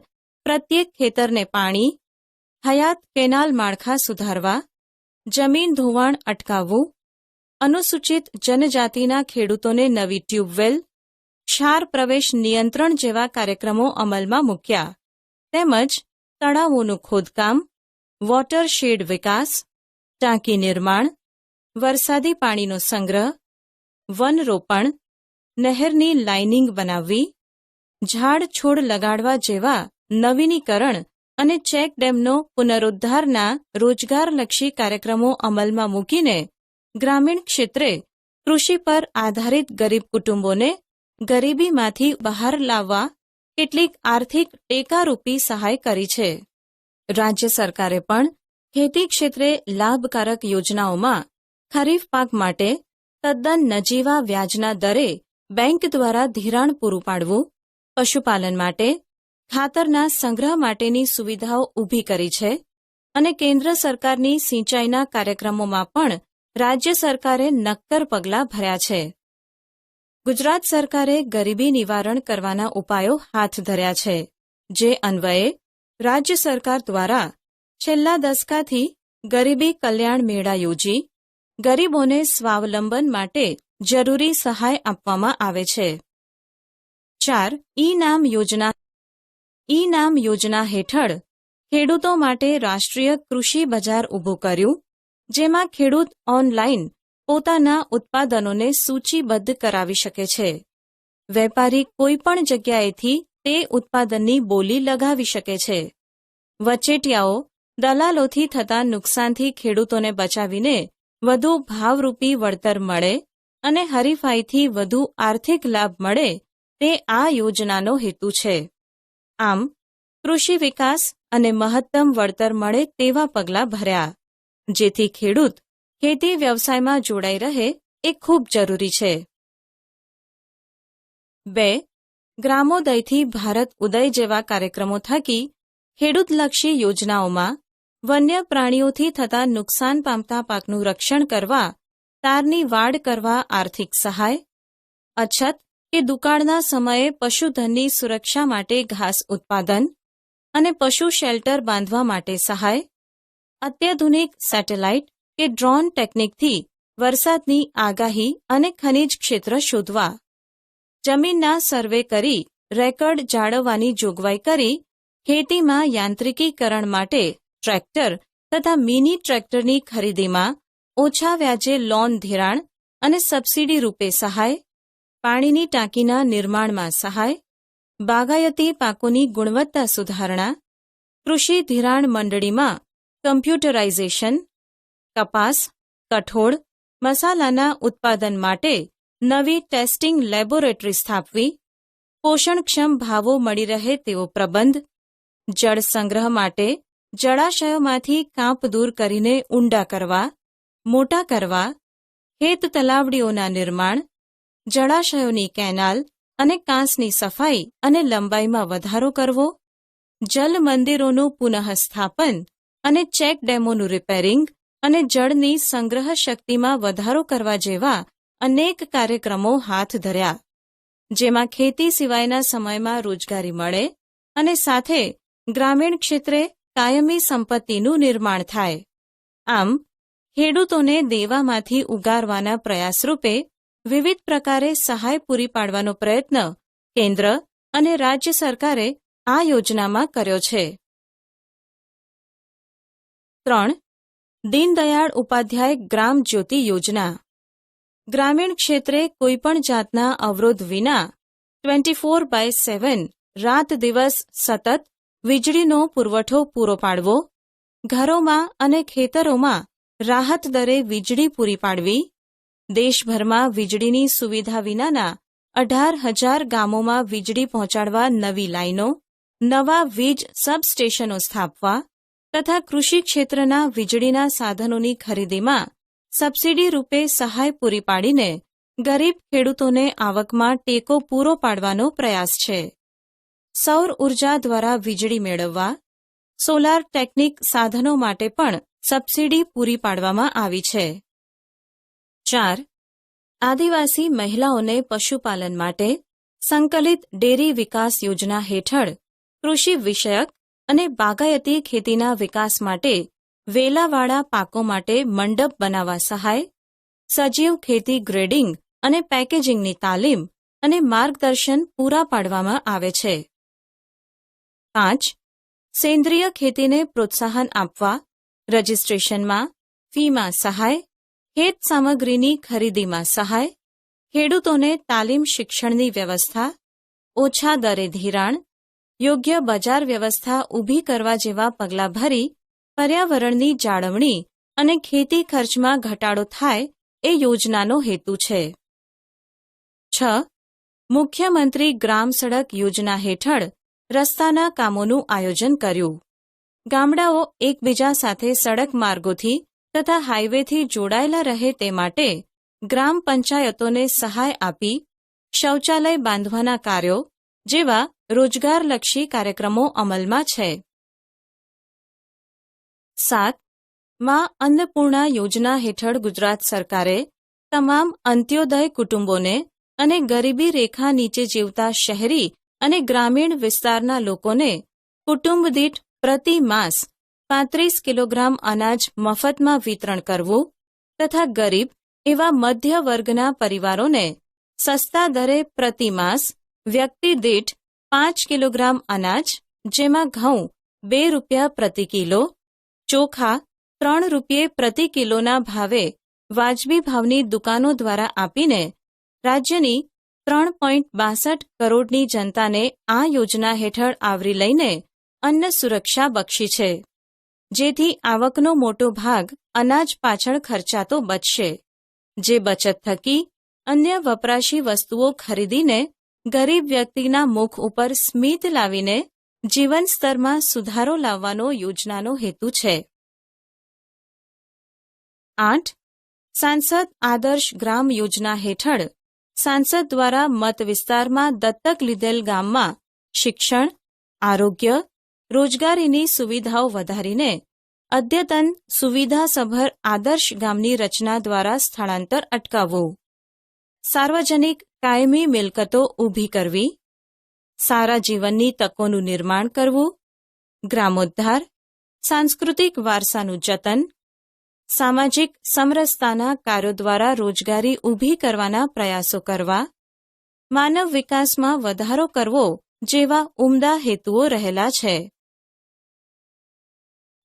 પ્રત્યેક ખેતરને પાણી, હયાત કેનાલ માળખા સુધારવા, જમીન ધોવાણ અટકાવવું, અનુસૂચિત જનજાતિના ખેડૂતોને નવી ટ્યુબવેલ, ક્ષાર પ્રવેશ નિયંત્રણ જેવા કાર્યક્રમો અમલમાં મૂક્યા, તેમજ તળાવોનું ખોદકામ, વોટરશેડ વિકાસ, ટાંકી નિર્માણ, વરસાદી પાણીનો સંગ્રહ, વનરોપણ, નહેરની લાઇનિંગ બનાવવી, ઝાડ છોડ લગાડવા જેવા નવીનીકરણ અને ચેક ડેમનો પુનરુદ્ધારના રોજગારલક્ષી કાર્યક્રમો અમલમાં મૂકીને ગ્રામીણ ક્ષેત્રે કૃષિ પર આધારિત ગરીબ કુટુંબોને ગરીબીમાંથી બહાર લાવવા કેટલીક આર્થિક ટેકારૂપી સહાય કરી છે. રાજ્ય સરકારે પણ ખેતી ક્ષેત્રે લાભકારક યોજનાઓમાં ખરીફ પાક માટે તદ્દન નજીવા વ્યાજના દરે બેંક દ્વારા ધિરાણ પૂરું પાડવું, પશુપાલન માટે ખાતરના સંગ્રહ માટેની સુવિધાઓ ઊભી કરી છે અને કેન્દ્ર સરકારની સિંચાઈના કાર્યક્રમોમાં પણ રાજ્ય સરકારે નક્કર પગલાં ભર્યા છે. ગુજરાત સરકારે ગરીબી નિવારણ કરવાના ઉપાયો હાથ ધર્યા છે, જે અન્વયે રાજ્ય સરકાર દ્વારા છેલ્લા દસકાથી ગરીબી કલ્યાણ મેળા યોજી ગરીબોને સ્વાવલંબન માટે જરૂરી સહાય આપવામાં આવે છે. 4. ઈ-નામ યોજના હેઠળ ખેડૂતો માટે રાષ્ટ્રીય કૃષિ બજાર ઊભું કર્યું, જેમાં ખેડૂત ઓનલાઈન પોતાના ઉત્પાદનોને સૂચિબદ્ધ કરાવી શકે છે. વેપારી કોઈપણ જગ્યાએથી તે ઉત્પાદનની બોલી લગાવી શકે છે. વચેટિયાઓ, દલાલોથી થતા નુકસાનથી ખેડૂતોને બચાવીને વધુ ભાવરૂપી વળતર મળે અને હરીફાઈથી વધુ આર્થિક લાભ મળે તે આ યોજનાનો હેતુ છે. આમ, કૃષિ વિકાસ અને મહત્તમ વળતર મળે તેવા પગલાં ભર્યા, જેથી ખેડૂત ખેતી વ્યવસાયમાં જોડાઈ રહે એ ખૂબ જરૂરી છે. 2. ગ્રામોદયથી ભારત ઉદય જેવા કાર્યક્રમો થકી ખેડૂતલક્ષી યોજનાઓમાં વન્ય પ્રાણીઓથી થતા નુકસાન પામતા પાકનું રક્ષણ કરવા, તારની વાડ કરવા આર્થિક સહાય, અછત કે દુકાળના સમયે પશુધનની સુરક્ષા માટે ઘાસ ઉત્પાદન અને પશુ શેલ્ટર બાંધવા માટે સહાય, અત્યાધુનિક સેટેલાઇટ કે ડ્રોન ટેકનિકથી વરસાદની આગાહી અને ખનિજ ક્ષેત્ર શોધવા, જમીનના સર્વે કરી રેકર્ડ જાળવવાની જોગવાઈ કરી ખેતીમાં યાંત્રિકીકરણ માટે ટ્રેક્ટર તથા મિની ટ્રેક્ટરની ખરીદીમાં ઓછા વ્યાજે લોન ધિરાણ અને સબસિડી રૂપે સહાય, પાણીની ટાંકીના નિર્માણમાં સહાય, બાગાયતી પાકોની ગુણવત્તા સુધારણા, કૃષિ ધિરાણ મંડળીમાં કમ્પ્યુટરાઇઝેશન, કપાસ, કઠોળ, મસાલાના ઉત્પાદન માટે નવી ટેસ્ટિંગ લેબોરેટરી સ્થાપવી, પોષણક્ષમ ભાવો મળી રહે તેવો પ્રબંધ, જળ સંગ્રહ માટે જળાશયોમાંથી કાંપ દૂર કરીને ઊંડા કરવા, મોટા કરવા, ખેત તલાવડીઓના નિર્માણ, જળાશયોની કેનાલ અને કાંસની સફાઈ અને લંબાઈમાં વધારો કરવો, જલ મંદિરોનું પુનઃસ્થાપન અને ચેક ડેમોનું રિપેરિંગ અને જળની સંગ્રહ શક્તિમાં વધારો કરવા જેવા અનેક કાર્યક્રમો હાથ ધર્યા, જેમાં ખેતી સિવાયના સમયમાં રોજગારી મળે અને સાથે ગ્રામીણ ક્ષેત્રે કાયમી સંપત્તિનું નિર્માણ થાય. આમ, ખેડૂતોને દેવામાંથી ઉગારવાના પ્રયાસરૂપે વિવિધ પ્રકારે સહાય પૂરી પાડવાનો પ્રયત્ન કેન્દ્ર અને રાજ્ય સરકારે આ યોજનામાં કર્યો છે. 3. દીનદયાળ ઉપાધ્યાય ગ્રામ જ્યોતિ યોજના. ગ્રામીણ ક્ષેત્રે કોઈપણ જાતના અવરોધ વિના 24/7 રાત દિવસ સતત વીજળીનો પુરવઠો પૂરો પાડવો, ઘરોમાં અને ખેતરોમાં રાહત દરે વીજળી પૂરી પાડવી, દેશભરમાં વીજળીની સુવિધા વિનાના 18,000 ગામોમાં વીજળી પહોંચાડવા નવી લાઇનો, નવા વીજ સબસ્ટેશનો સ્થાપવા તથા કૃષિ ક્ષેત્રના વીજળીના સાધનોની ખરીદીમાં સબસિડી રૂપે સહાય પૂરી પાડીને ગરીબ ખેડૂતોને આવકમાં ટેકો પૂરો પાડવાનો પ્રયાસ છે. સૌર ઉર્જા દ્વારા વીજળી મેળવવા, સોલાર ટેકનિક સાધનો માટે પણ સબસિડી પૂરી પાડવામાં આવી છે. 4. આદિવાસી મહિલાઓને પશુપાલન માટે સંકલિત ડેરી વિકાસ યોજના હેઠળ કૃષિ વિષયક અને બાગાયતી ખેતીના વિકાસ માટે વેલાવાળા પાકો માટે મંડપ બનાવવા સહાય, સજીવ ખેતી ગ્રેડિંગ અને પેકેજિંગની તાલીમ અને માર્ગદર્શન પૂરા પાડવામાં આવે છે. 5. સેન્દ્રિય ખેતીને પ્રોત્સાહન આપવા રજિસ્ટ્રેશનમાં, ફીમાં સહાય, ખેત સામગ્રીની ખરીદીમાં સહાય, ખેડૂતોને તાલીમ શિક્ષણની વ્યવસ્થા, ઓછા દરે ધિરાણ, યોગ્ય બજાર વ્યવસ્થા ઊભી કરવા જેવા પગલાં ભરી પર્યાવરણની જાળવણી અને ખેતી ખર્ચમાં ઘટાડો થાય એ યોજનાનો હેતુ છે. 6. મુખ્યમંત્રી ગ્રામ સડક યોજના હેઠળ રસ્તાના કામોનું આયોજન કર્યું. ગામડાઓ એકબીજા સાથે સડક માર્ગોથી તથા હાઇવેથી જોડાયેલા રહે તે માટે ગ્રામ પંચાયતોને સહાય આપી શૌચાલય બાંધવાના કાર્યો જેવા રોજગારલક્ષી કાર્યક્રમો અમલમાં છે. 7. માં અન્નપૂર્ણા યોજના હેઠળ ગુજરાત સરકારે તમામ અંત્યોદય કુટુંબોને અને ગરીબી રેખા નીચે જીવતા શહેરી અને ગ્રામીણ વિસ્તારના લોકોને કુટુંબ દીઠ પ્રતિ માસ 35 કિલોગ્રામ અનાજ મફતમાં વિતરણ કરવું તથા ગરીબ એવા મધ્ય વર્ગના પરિવારોને સસ્તા દરે પ્રતિ માસ વ્યક્તિ દીઠ 5 કિલોગ્રામ અનાજ જેમાં ઘઉં 2 રૂપિયા પ્રતિ કિલો, ચોખા 3 રૂપિયે પ્રતિ કિલોના ભાવે વાજબી ભાવની દુકાનો દ્વારા આપીને રાજ્યની 3.62 કરોડની જનતાને આ યોજના હેઠળ આવરી લઈને અન્ન સુરક્ષા બક્ષી છે, જેથી આવકનો મોટો ભાગ અનાજ પાછળ ખર્ચાતો બચશે, જે બચત થકી અન્ય વપરાશી વસ્તુઓ ખરીદીને ગરીબ વ્યક્તિના મુખ ઉપર સ્મિત લાવીને જીવન સ્તરમાં સુધારો લાવવાનો યોજનાનો હેતુ છે. 8. સાંસદ આદર્શ ગ્રામ યોજના હેઠળ સાંસદ દ્વારા મત વિસ્તારમાં દત્તક લીધેલ ગામમાં શિક્ષણ, આરોગ્ય, રોજગારીની સુવિધાઓ વધારીને અદ્યતન સુવિધાસભર આદર્શ ગામની રચના દ્વારા સ્થળાંતર અટકાવવું, સાર્વજનિક કાયમી મિલકતો ઊભી કરવી, સારા જીવનની તકોનું નિર્માણ કરવું, ગ્રામોદ્ધાર, સાંસ્કૃતિક વારસાનું જતન, સામાજિક સમરસતાના કાર્યો દ્વારા રોજગારી ઊભી કરવાના પ્રયાસો કરવા, માનવ વિકાસમાં વધારો કરવો જેવા ઉમદા હેતુઓ રહેલા છે.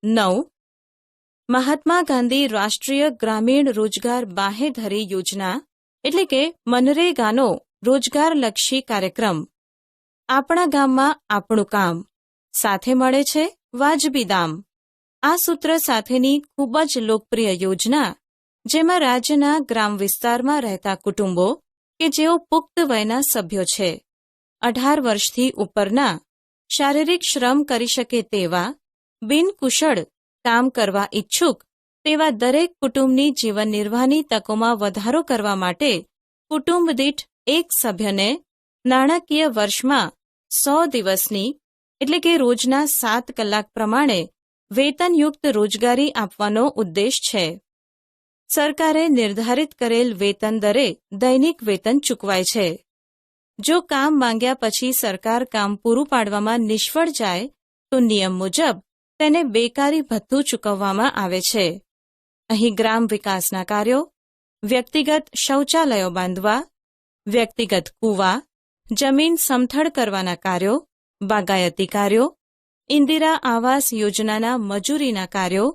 9. મહાત્મા ગાંધી રાષ્ટ્રીય ગ્રામીણ રોજગાર બાંહેધરી યોજના એટલે કે મનરેગાનો રોજગારલક્ષી કાર્યક્રમ. આપણા ગામમાં આપણું કામ, સાથે મળે છે વાજબી દામ. આ સૂત્ર સાથેની ખૂબ જ લોકપ્રિય યોજના જેમાં રાજ્યના ગ્રામ વિસ્તારમાં રહેતા કુટુંબો કે જેઓ પુખ્ત વયના સભ્યો છે, 18 વર્ષથી ઉપરના, શારીરિક શ્રમ કરી શકે તેવા, બિનકુશળ કામ કરવા ઇચ્છુક તેવા દરેક કુટુંબની જીવન નિર્વાહની તકોમાં વધારો કરવા માટે કુટુંબ દીઠ એક સભ્યને નાણાકીય વર્ષમાં 100 દિવસની એટલે કે રોજના 7 કલાક પ્રમાણે વેતનયુક્ત રોજગારી આપવાનો ઉદ્દેશ છે. સરકારે નિર્ધારિત કરેલ વેતન દરે દૈનિક વેતન ચૂકવાય છે. જો કામ માંગ્યા પછી સરકાર કામ પૂરું પાડવામાં નિષ્ફળ જાય તો નિયમ મુજબ તેને બેકારી ભથ્થું ચૂકવવામાં આવે છે. અહીં ગ્રામ વિકાસના કાર્યો, વ્યક્તિગત શૌચાલયો બાંધવા, વ્યક્તિગત કૂવા, જમીન સમથળ કરવાના કાર્યો, બાગાયતી કાર્યો, ઇન્દિરા આવાસ યોજનાના મજૂરીના કાર્યો,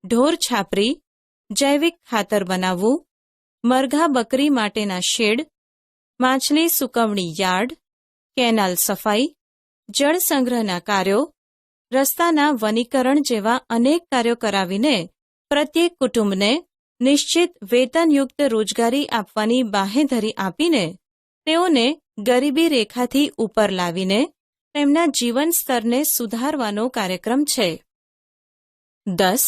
ઢોર છાપરી, જૈવિક ખાતર બનાવવું, મરઘા બકરી માટેના શેડ, માછલી સુકવણી યાર્ડ, કેનાલ સફાઈ, જળ સંગ્રહના કાર્યો, રસ્તાના વનીકરણ જેવા અનેક કાર્યો કરાવીને પ્રત્યેક કુટુંબને નિશ્ચિત વેતનયુક્ત રોજગારી આપવાની બાંહેધરી આપીને તેઓને ગરીબી રેખાથી ઉપર લાવીને તેમના જીવન સ્તરને સુધારવાનો કાર્યક્રમ છે. 10.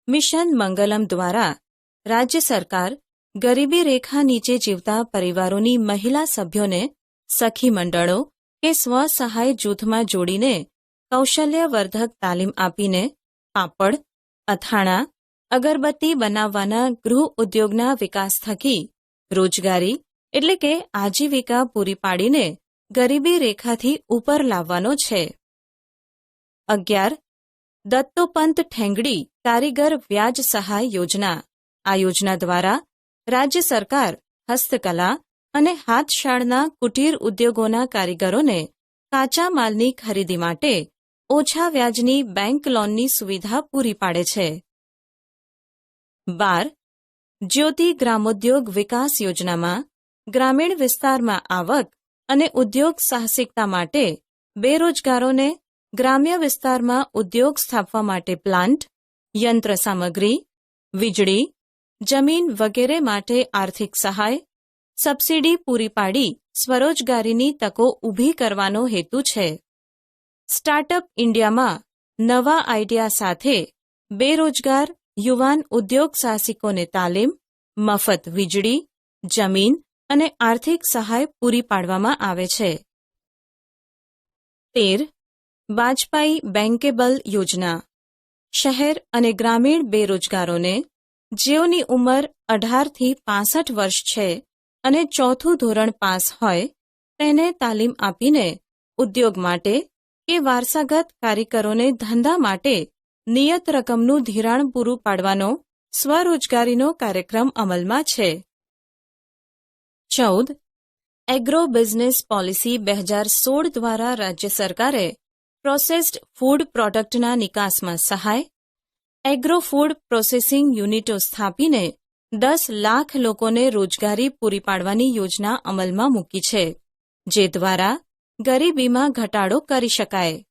મિશન મંગલમ દ્વારા રાજ્ય સરકાર ગરીબી રેખા નીચે જીવતા પરિવારોની મહિલા સભ્યોને સખી મંડળો કે સ્વસહાય જૂથમાં જોડીને કૌશલ્યવર્ધક તાલીમ આપીને પાપડ, અથાણા, અગરબત્તી બનાવવાના ગૃહ ઉદ્યોગના વિકાસ થકી રોજગારી એટલે કે આજીવિકા પૂરી પાડીને ગરીબી રેખાથી ઉપર લાવવાનો છે. 11. દત્તોપંત ઠેંગડી કારીગર વ્યાજ સહાય યોજના. આ યોજના દ્વારા રાજ્ય સરકાર હસ્તકલા અને હાથશાળના કુટીર ઉદ્યોગોના કારીગરોને કાચા માલની ખરીદી માટે ઓછા વ્યાજની બેંક લોનની સુવિધા પૂરી પાડે છે. 12. જ્યોતિ ગ્રામોદ્યોગ વિકાસ યોજનામાં ગ્રામીણ વિસ્તારમાં આવક અને ઉદ્યોગ સાહસિકતા માટે બેરોજગારોને ગ્રામ્ય વિસ્તારમાં ઉદ્યોગ સ્થાપવા માટે પ્લાન્ટ, યંત્ર સામગ્રી, વીજળી, જમીન વગેરે માટે આર્થિક સહાય, સબસિડી પૂરી પાડી સ્વરોજગારીની તકો ઊભી કરવાનો હેતુ છે. સ્ટાર્ટઅપ ઇન્ડિયામાં નવા આઈડિયા સાથે બેરોજગાર યુવાન ઉદ્યોગ સાહસિકોને તાલીમ, મફત વીજળી, જમીન અને આર્થિક સહાય પૂરી પાડવામાં આવે છે. 13. વાજપાઈ બેન્કેબલ યોજના શહેર અને ગ્રામીણ બેરોજગારોને જેઓની ઉંમર 18 થી 65 વર્ષ છે અને ચોથું ધોરણ પાસ હોય તેને તાલીમ આપીને ઉદ્યોગ માટે કે વારસાગત કારીગરોને ધંધા માટે નિયત રકમનું ધિરાણ પૂરું પાડવાનો સ્વરોજગારીનો કાર્યક્રમ અમલમાં છે. 14. એગ્રો બિઝનેસ પોલિસી 2016 દ્વારા રાજ્ય સરકારે પ્રોસેસ્ડ ફૂડ પ્રોડક્ટના નિકાસમાં સહાય, એગ્રો ફૂડ પ્રોસેસિંગ યુનિટો સ્થાપીને 10 લાખ લોકોને રોજગારી પૂરી પાડવાની યોજના અમલમાં મૂકી છે, જે દ્વારા ગરીબીમાં ઘટાડો કરી શકાય.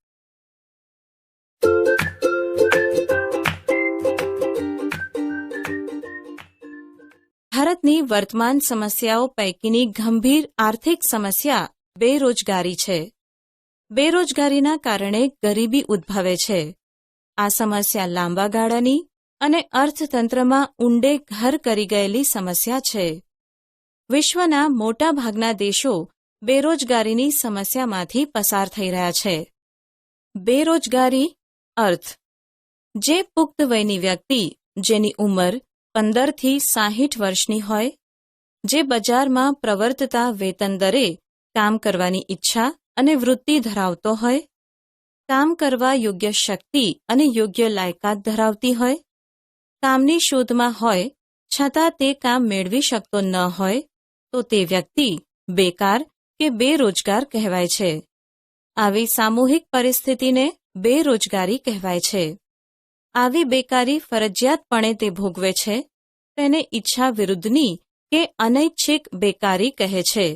ભારતની વર્તમાન સમસ્યાઓ પૈકીની ગંભીર આર્થિક સમસ્યા બેરોજગારી છે. બેરોજગારીના કારણે ગરીબી ઉદ્ભવે છે. આ સમસ્યા લાંબા ગાળાની અને અર્થતંત્રમાં ઊંડે ઘર કરી ગયેલી સમસ્યા છે. વિશ્વના મોટાભાગના દેશો બેરોજગારીની સમસ્યામાંથી પસાર થઈ રહ્યા છે. બેરોજગારી અર્થ જે પુખ્ત વયની વ્યક્તિ જેની ઉંમર 15 થી 60 વર્ષની હોય, જે બજારમાં પ્રવર્તતા વેતન દરે કામ કરવાની ઈચ્છા અને વૃત્તિ ધરાવતો હોય, કામ કરવા યોગ્ય શક્તિ અને યોગ્ય લાયકાત ધરાવતી હોય, કામની શોધમાં હોય છતાં તે કામ મેળવી શકતો ન હોય તો તે વ્યક્તિ બેકાર કે બેરોજગાર કહેવાય છે. આવી સામૂહિક પરિસ્થિતિને બેરોજગારી કહેવાય છે. આવી બેકારી ફરજિયાતપણે તે ભોગવે છે તેને ઈચ્છા વિરુદ્ધની કે અનૈચ્છિક બેકારી કહે છે.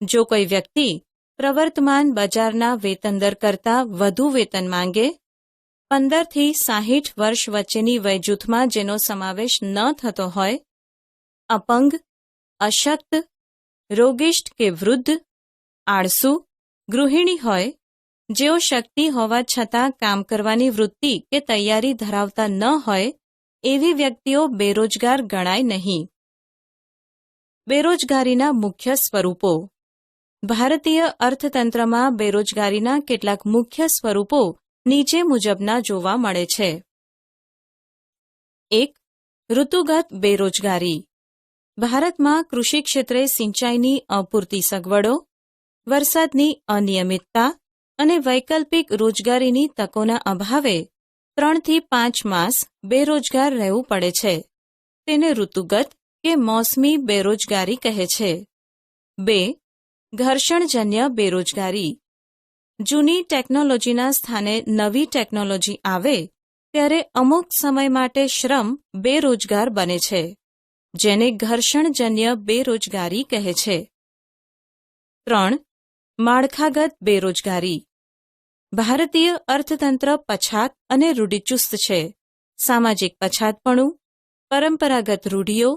જો કોઈ વ્યક્તિ પ્રવર્તમાન બજારના વેતનદર કરતાં વધુ વેતન માંગે, 15 થી 60 વર્ષ વચ્ચેની વયજૂથમાં જેનો સમાવેશ ન થતો હોય, અપંગ, અશક્ત, રોગિષ્ઠ કે વૃદ્ધ, આળસુ, ગૃહિણી હોય, જેઓ શક્તિ હોવા છતાં કામ કરવાની વૃત્તિ કે તૈયારી ધરાવતા ન હોય એવી વ્યક્તિઓ બેરોજગાર ગણાય નહીં. બેરોજગારીના મુખ્ય સ્વરૂપો. ભારતીય અર્થતંત્રમાં બેરોજગારીના કેટલાક મુખ્ય સ્વરૂપો નીચે મુજબના જોવા મળે છે. 1. ઋતુગત બેરોજગારી. ભારતમાં કૃષિ ક્ષેત્રે સિંચાઈની અપૂરતી સગવડો, વરસાદની અનિયમિતતા અને વૈકલ્પિક રોજગારીની તકોના અભાવે 3 થી 5 માસ બેરોજગાર રહેવું પડે છે. તેને ઋતુગત કે મોસમી બેરોજગારી કહે છે. 2. ઘર્ષણજન્ય બેરોજગારી. જૂની ટેકનોલોજીના સ્થાને નવી ટેકનોલોજી આવે ત્યારે અમુક સમય માટે શ્રમ બેરોજગાર બને છે, જેને ઘર્ષણજન્ય બેરોજગારી કહે છે. 3. માળખાગત બેરોજગારી. ભારતીય અર્થતંત્ર પછાત અને રૂઢિચુસ્ત છે. સામાજિક પછાતપણું, પરંપરાગત રૂઢિઓ,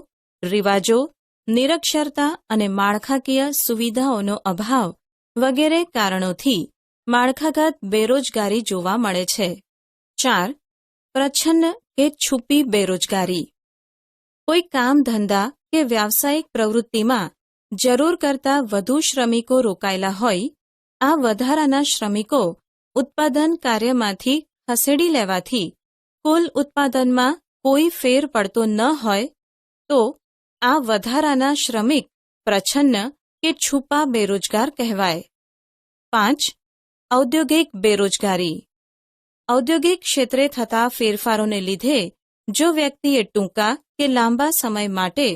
રિવાજો, નિરક્ષરતા અને માળખાકીય સુવિધાઓનો અભાવ વગેરે કારણોથી માળખાગત બેરોજગારી જોવા મળે છે. 4. પ્રચ્છન્ન કે છુપી બેરોજગારી. કોઈ કામ ધંધા કે વ્યાવસાયિક પ્રવૃત્તિમાં જરૂર કરતાં વધુ શ્રમિકો રોકાયેલા હોય, આ વધારાના શ્રમિકો ઉત્પાદન કાર્યમાંથી ખસેડી લેવાથી કુલ ઉત્પાદનમાં કોઈ ફેર પડતો ન હોય તો આ વધારાના શ્રમિક પ્રચ્છન્ન કે છુપા બેરોજગાર કહેવાય. 5. ઔદ્યોગિક બેરોજગારી. ઔદ્યોગિક ક્ષેત્રે થતા ફેરફારોને લીધે જો વ્યક્તિએ ટૂંકા કે લાંબા સમય માટે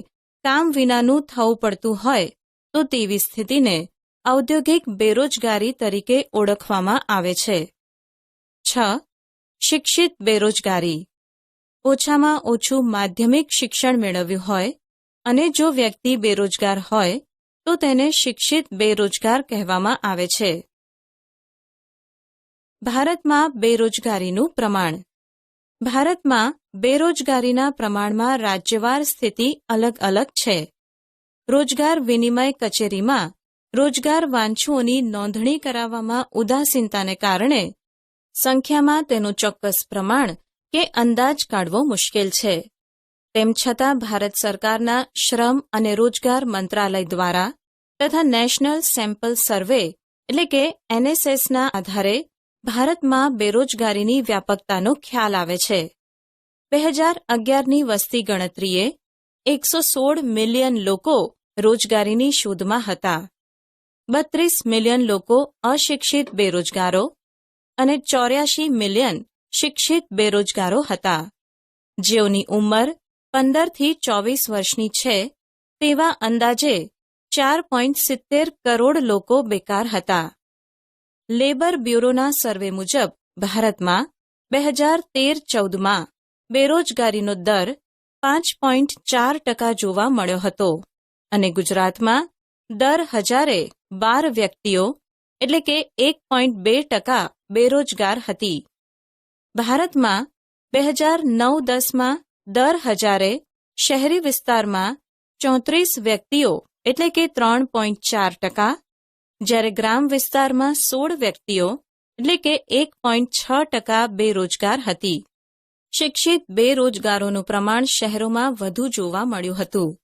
કામ વિનાનું થવું પડતું હોય તો તેવી સ્થિતિને ઔદ્યોગિક બેરોજગારી તરીકે ઓળખવામાં આવે છે. 6. શિક્ષિત બેરોજગારી. ઓછામાં ઓછું માધ્યમિક શિક્ષણ મેળવ્યું હોય અને જો વ્યક્તિ બેરોજગાર હોય તો તેને શિક્ષિત બેરોજગાર કહેવામાં આવે છે. ભારતમાં બેરોજગારીનું પ્રમાણ. ભારતમાં બેરોજગારીના પ્રમાણમાં રાજ્યવાર સ્થિતિ અલગ અલગ છે. રોજગાર વિનિમય કચેરીમાં રોજગાર વાંચ્છુઓની નોંધણી કરાવવામાં ઉદાસીનતાને કારણે સંખ્યામાં તેનું ચોક્કસ પ્રમાણ કે અંદાજ કાઢવો મુશ્કેલ છે. તેમ છતાં ભારત સરકારના શ્રમ અને રોજગાર મંત્રાલય દ્વારા તથા નેશનલ સેમ્પલ સર્વે એટલે કે NSSના આધારે ભારતમાં બેરોજગારીની વ્યાપકતાનો ખ્યાલ આવે છે. 2011ની વસ્તી ગણતરીએ 116 મિલિયન લોકો રોજગારીની શોધમાં હતા. 32 મિલિયન લોકો અશિક્ષિત બેરોજગારો અને 84 મિલિયન શિક્ષિત બેરોજગારો હતા. જેઓની ઉંમર 15થી 24 વર્ષની છે તેવા અંદાજે 4.70 કરોડ લોકો બેકાર હતા. લેબર બ્યુરોના સર્વે મુજબ ભારતમાં 2013-14માં બેરોજગારીનો દર 5.4% જોવા મળ્યો હતો અને ગુજરાતમાં દર 1012 વ્યક્તિઓ એટલે કે 1.2% બેરોજગાર હતી. ભારતમાં 2009-10માં દર 1000 શહેરી વિસ્તારમાં 34 વ્યક્તિઓ એટલે કે 3.4%, જ્યારે ગ્રામ વિસ્તારમાં 16 વ્યક્તિઓ એટલે કે 1.6% બેરોજગાર હતી. શિક્ષિત બેરોજગારોનું પ્રમાણ શહેરોમાં વધુ જોવા મળ્યું હતું.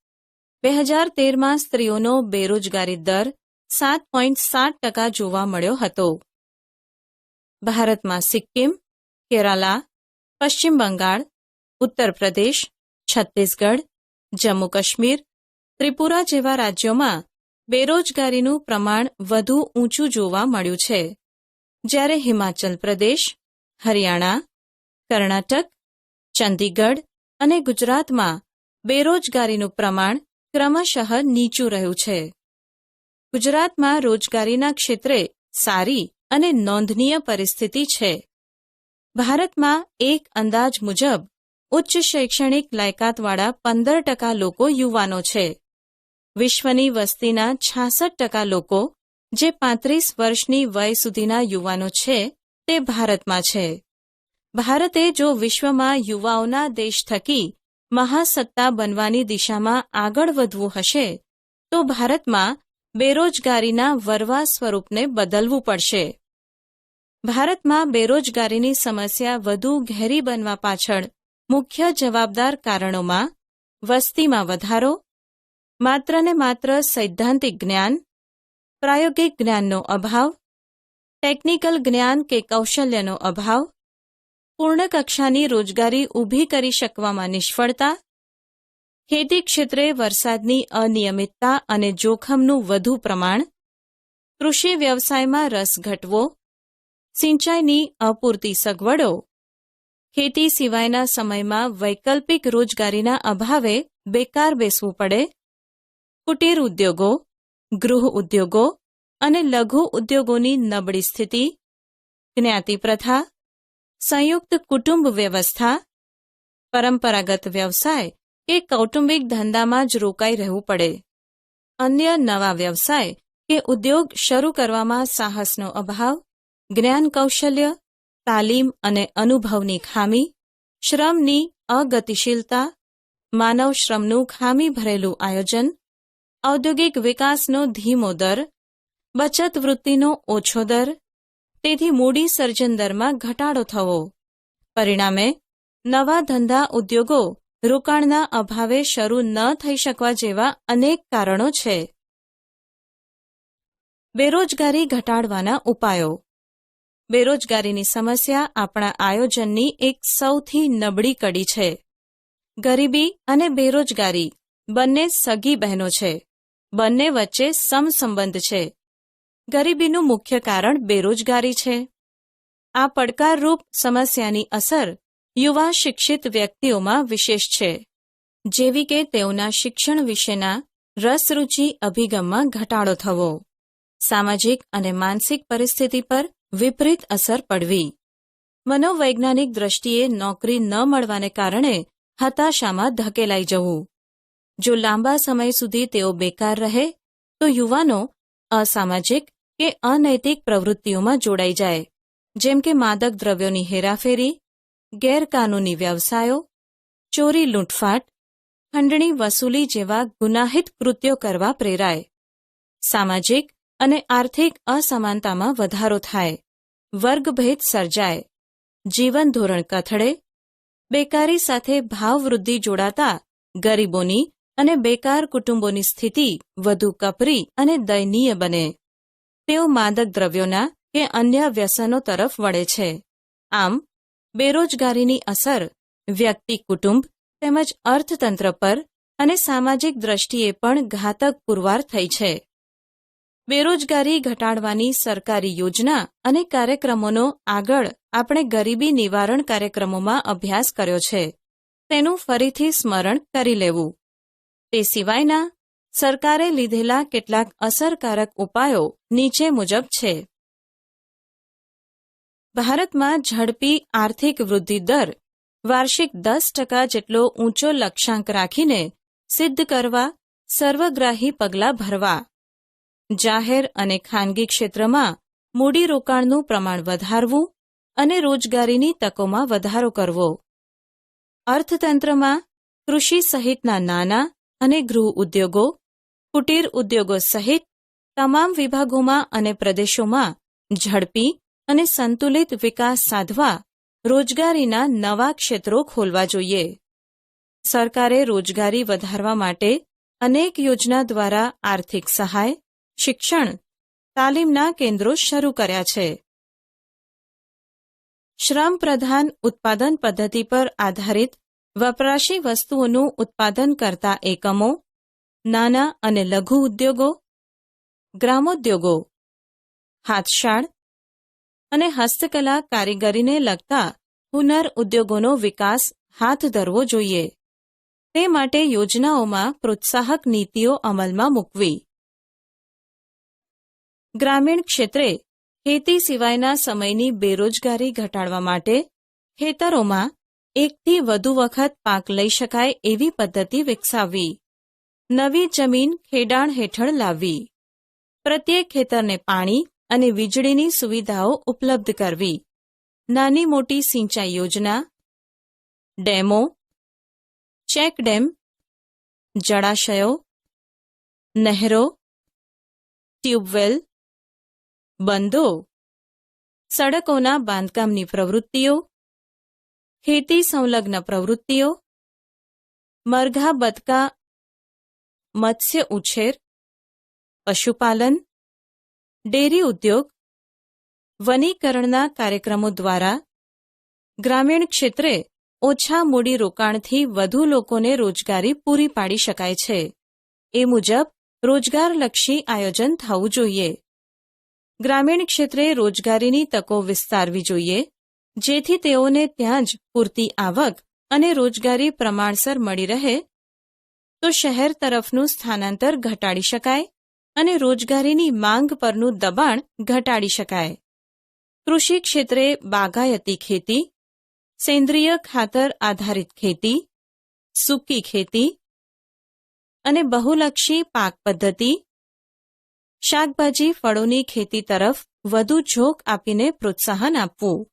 2013માં સ્ત્રીઓનો બેરોજગારી દર 7.7% જોવા મળ્યો હતો. ભારતમાં સિક્કિમ, કેરાલા, પશ્ચિમ બંગાળ, ઉત્તર પ્રદેશ, છત્તીસગઢ, જમ્મુ કાશ્મીર, ત્રિપુરા જેવા રાજ્યોમાં બેરોજગારીનું પ્રમાણ વધુ ઊંચું જોવા મળ્યું છે, જ્યારે હિમાચલ પ્રદેશ, હરિયાણા, કર્ણાટક, ચંદીગઢ અને ગુજરાતમાં બેરોજગારીનું પ્રમાણ ક્રમશઃ નીચું રહ્યું છે. ગુજરાતમાં રોજગારીના ક્ષેત્રે સારી અને નોંધનીય પરિસ્થિતિ છે. ભારતમાં એક અંદાજ મુજબ ઉચ્ચ શૈક્ષણિક લાયકાતવાળા 15% લોકો યુવાનો છે. વિશ્વની વસ્તીના 66% લોકો જે 35 વર્ષની વય સુધીના યુવાનો છે તે ભારતમાં છે. ભારતે જો વિશ્વમાં યુવાઓના દેશ થકી મહાસત્તા બનવાની દિશામાં આગળ વધવું હશે તો ભારતમાં બેરોજગારીના વરવા સ્વરૂપને બદલવું પડશે. ભારતમાં બેરોજગારીની સમસ્યા વધુ ઘેરી બનવા પાછળ મુખ્ય જવાબદાર કારણોમાં વસ્તીમાં વધારો, માત્ર ને માત્ર સૈદ્ધાંતિક જ્ઞાન, પ્રાયોગિક જ્ઞાનનો અભાવ, ટેકનિકલ જ્ઞાન કે કૌશલ્યનો અભાવ, પૂર્ણ કક્ષાની રોજગારી ઊભી કરી શકવામાં નિષ્ફળતા, ખેતી ક્ષેત્રે વરસાદની અનિયમિતતા અને જોખમનું વધુ પ્રમાણ, કૃષિ વ્યવસાયમાં રસ ઘટવો, સિંચાઈની અપૂરતી સગવડો, ખેતી સિવાયના સમયમાં વૈકલ્પિક રોજગારીના અભાવે બેકાર બેસવું પડે, કુટીર ઉદ્યોગો, ગૃહ ઉદ્યોગો અને લઘુ ઉદ્યોગોની નબળી સ્થિતિ, જ્ઞાતિ પ્રથા, સંયુક્ત કુટુંબ વ્યવસ્થા, પરંપરાગત વ્યવસાય કે કૌટુંબિક ધંધામાં જ રોકાઈ રહેવું પડે, અન્ય નવા વ્યવસાય કે ઉદ્યોગ શરૂ કરવામાં સાહસનો અભાવ, જ્ઞાન કૌશલ્ય, તાલીમ અને અનુભવની ખામી, શ્રમની અગતિશીલતા, માનવ શ્રમનું ખામી ભરેલું આયોજન, ઔદ્યોગિક વિકાસનો ધીમો દર, બચત વૃત્તિનો ઓછો દર, તેથી મૂડી સર્જન દરમાં ઘટાડો થવો. પરિણામે નવા ધંધા ઉદ્યોગો રોકાણના અભાવે શરૂ ન થઈ શકવા જેવા અનેક કારણો છે. બેરોજગારી ઘટાડવાના ઉપાયો. બેરોજગારીની સમસ્યા આપણા આયોજનની એક સૌથી નબળી કડી છે. ગરીબી અને બેરોજગારી બંને સગી બહેનો છે. બંને વચ્ચે સમસંબંધ છે. ગરીબીનું મુખ્ય કારણ બેરોજગારી છે. આ પડકારરૂપ સમસ્યાની અસર યુવા શિક્ષિત વ્યક્તિઓમાં વિશેષ છે, જેવી કે તેઓના શિક્ષણ વિશેના રસરૂચિ અભિગમમાં ઘટાડો થવો, સામાજિક અને માનસિક પરિસ્થિતિ પર વિપરીત અસર પડવી, મનોવૈજ્ઞાનિક દ્રષ્ટિએ નોકરી ન મળવાને કારણે હતાશામાં ધકેલાઈ જવું. જો લાંબા સમય સુધી તેઓ બેકાર રહે તો યુવાનો અસામાજિક કે અનૈતિક પ્રવૃત્તિઓમાં જોડાઈ જાય, જેમ કે માદક દ્રવ્યોની હેરાફેરી, ગેરકાનૂની વ્યવસાયો, ચોરી લૂંટફાટ, ખંડણી વસૂલી જેવા ગુનાહિત કૃત્યો કરવા પ્રેરાય. સામાજિક અને આર્થિક અસમાનતામાં વધારો થાય, વર્ગભેદ સર્જાય, જીવન ધોરણ કથળે, બેકારી સાથે ભાવવૃદ્ધિ જોડાતા ગરીબોની અને બેકાર કુટુંબોની સ્થિતિ વધુ કપરી અને દયનીય બને. તેઓ માદક દ્રવ્યોના કે અન્ય વ્યસનો તરફ વળે છે. આમ બેરોજગારીની અસર વ્યક્તિ, કુટુંબ તેમજ અર્થતંત્ર પર અને સામાજિક દ્રષ્ટિએ પણ ઘાતક પુરવાર થઈ છે. બેરોજગારી ઘટાડવાની સરકારી યોજના અને કાર્યક્રમોનો આગળ આપણે ગરીબી નિવારણ કાર્યક્રમોમાં અભ્યાસ કર્યો છે, તેનું ફરીથી સ્મરણ કરી લેવું. તે સિવાયના સરકારે લીધેલા કેટલાક અસરકારક ઉપાયો નીચે મુજબ છે. ભારતમાં ઝડપી આર્થિક વૃદ્ધિ દર વાર્ષિક 10% જેટલો ઊંચો લક્ષ્યાંક રાખીને સિદ્ધ કરવા સર્વગ્રાહી પગલાં ભરવા. જાહેર અને ખાનગી ક્ષેત્રમાં મૂડીરોકાણનું પ્રમાણ વધારવું અને રોજગારીની તકોમાં વધારો કરવો. અર્થતંત્રમાં કૃષિ સહિતના નાના અને ગૃહ ઉદ્યોગો, કુટીર ઉદ્યોગો સહિત તમામ વિભાગોમાં અને પ્રદેશોમાં ઝડપી અને સંતુલિત વિકાસ સાધવા રોજગારીના નવા ક્ષેત્રો ખોલવા જોઈએ. સરકારે રોજગારી વધારવા માટે અનેક યોજના દ્વારા આર્થિક સહાય, શિક્ષણ, તાલીમના કેન્દ્રો શરૂ કર્યા છે. શ્રમ પ્રધાન ઉત્પાદન પદ્ધતિ પર આધારિત વપરાશી વસ્તુઓનું ઉત્પાદન કરતા એકમો, નાના અને લઘુ ઉદ્યોગો, ગ્રામોદ્યોગો, હાથશાળ અને હસ્તકલા કારીગરીને લગતા હુનર ઉદ્યોગોનો વિકાસ હાથ ધરવો જોઈએ. તે માટે યોજનાઓમાં પ્રોત્સાહક નીતિઓ અમલમાં મૂકવી. ગ્રામીણ ક્ષેત્રે ખેતી સિવાયના સમયની બેરોજગારી ઘટાડવા માટે ખેતરોમાં એકથી વધુ વખત પાક લઈ શકાય એવી પદ્ધતિ વિકસાવવી. નવી જમીન ખેડાણ હેઠળ લાવવી. પ્રત્યેક ખેતરને પાણી અને વીજળીની સુવિધાઓ ઉપલબ્ધ કરવી. નાની મોટી સિંચાઈ યોજના, ડેમો, ચેકડેમ, જળાશયો, નહેરો, ટ્યુબવેલ, બંધો, સડકોના બાંધકામની પ્રવૃત્તિઓ, ખેતી સંલગ્ન પ્રવૃત્તિઓ, મરઘા બતકા, મત્સ્ય ઉછેર, પશુપાલન, ડેરી ઉદ્યોગ, વનીકરણના કાર્યક્રમો દ્વારા ગ્રામીણ ક્ષેત્રે ઓછા મૂડી રોકાણથી વધુ લોકોને રોજગારી પૂરી પાડી શકાય છે. એ મુજબ રોજગારલક્ષી આયોજન થવું જોઈએ. ગ્રામીણ ક્ષેત્રે રોજગારીની તકો વિસ્તારવી જોઈએ, જેથી તેઓને ત્યાં જ પૂરતી આવક અને રોજગારી પ્રમાણસર મળી રહે. તો શહેર તરફનું સ્થાનાંતર ઘટાડી શકાય અને રોજગારીની માંગ પરનું દબાણ ઘટાડી શકાય. કૃષિ ક્ષેત્રે બાગાયતી ખેતી, સેન્દ્રિય ખાતર આધારિત ખેતી, સૂકી ખેતી અને બહુલક્ષી પાક પદ્ધતિ, શાકભાજી ફળોની ખેતી તરફ વધુ ઝોક આપીને પ્રોત્સાહન આપવું.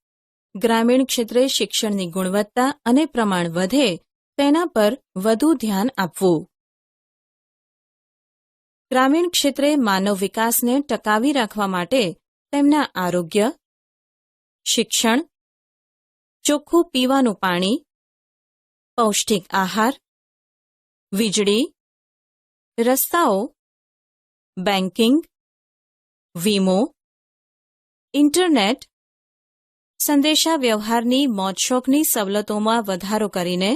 ગ્રામીણ ક્ષેત્રે શિક્ષણની ગુણવત્તા અને પ્રમાણ વધે તેના પર વધુ ધ્યાન આપવું. ગ્રામીણ ક્ષેત્રે માનવ વિકાસને ટકાવી રાખવા માટે તેમના આરોગ્ય, શિક્ષણ, ચોખ્ખું પીવાનું પાણી, પૌષ્ટિક આહાર, વીજળી, રસ્તાઓ, બેન્કિંગ, વીમો, ઇન્ટરનેટ, સંદેશા વ્યવહારની મોજશોખની સવલતોમાં વધારો કરીને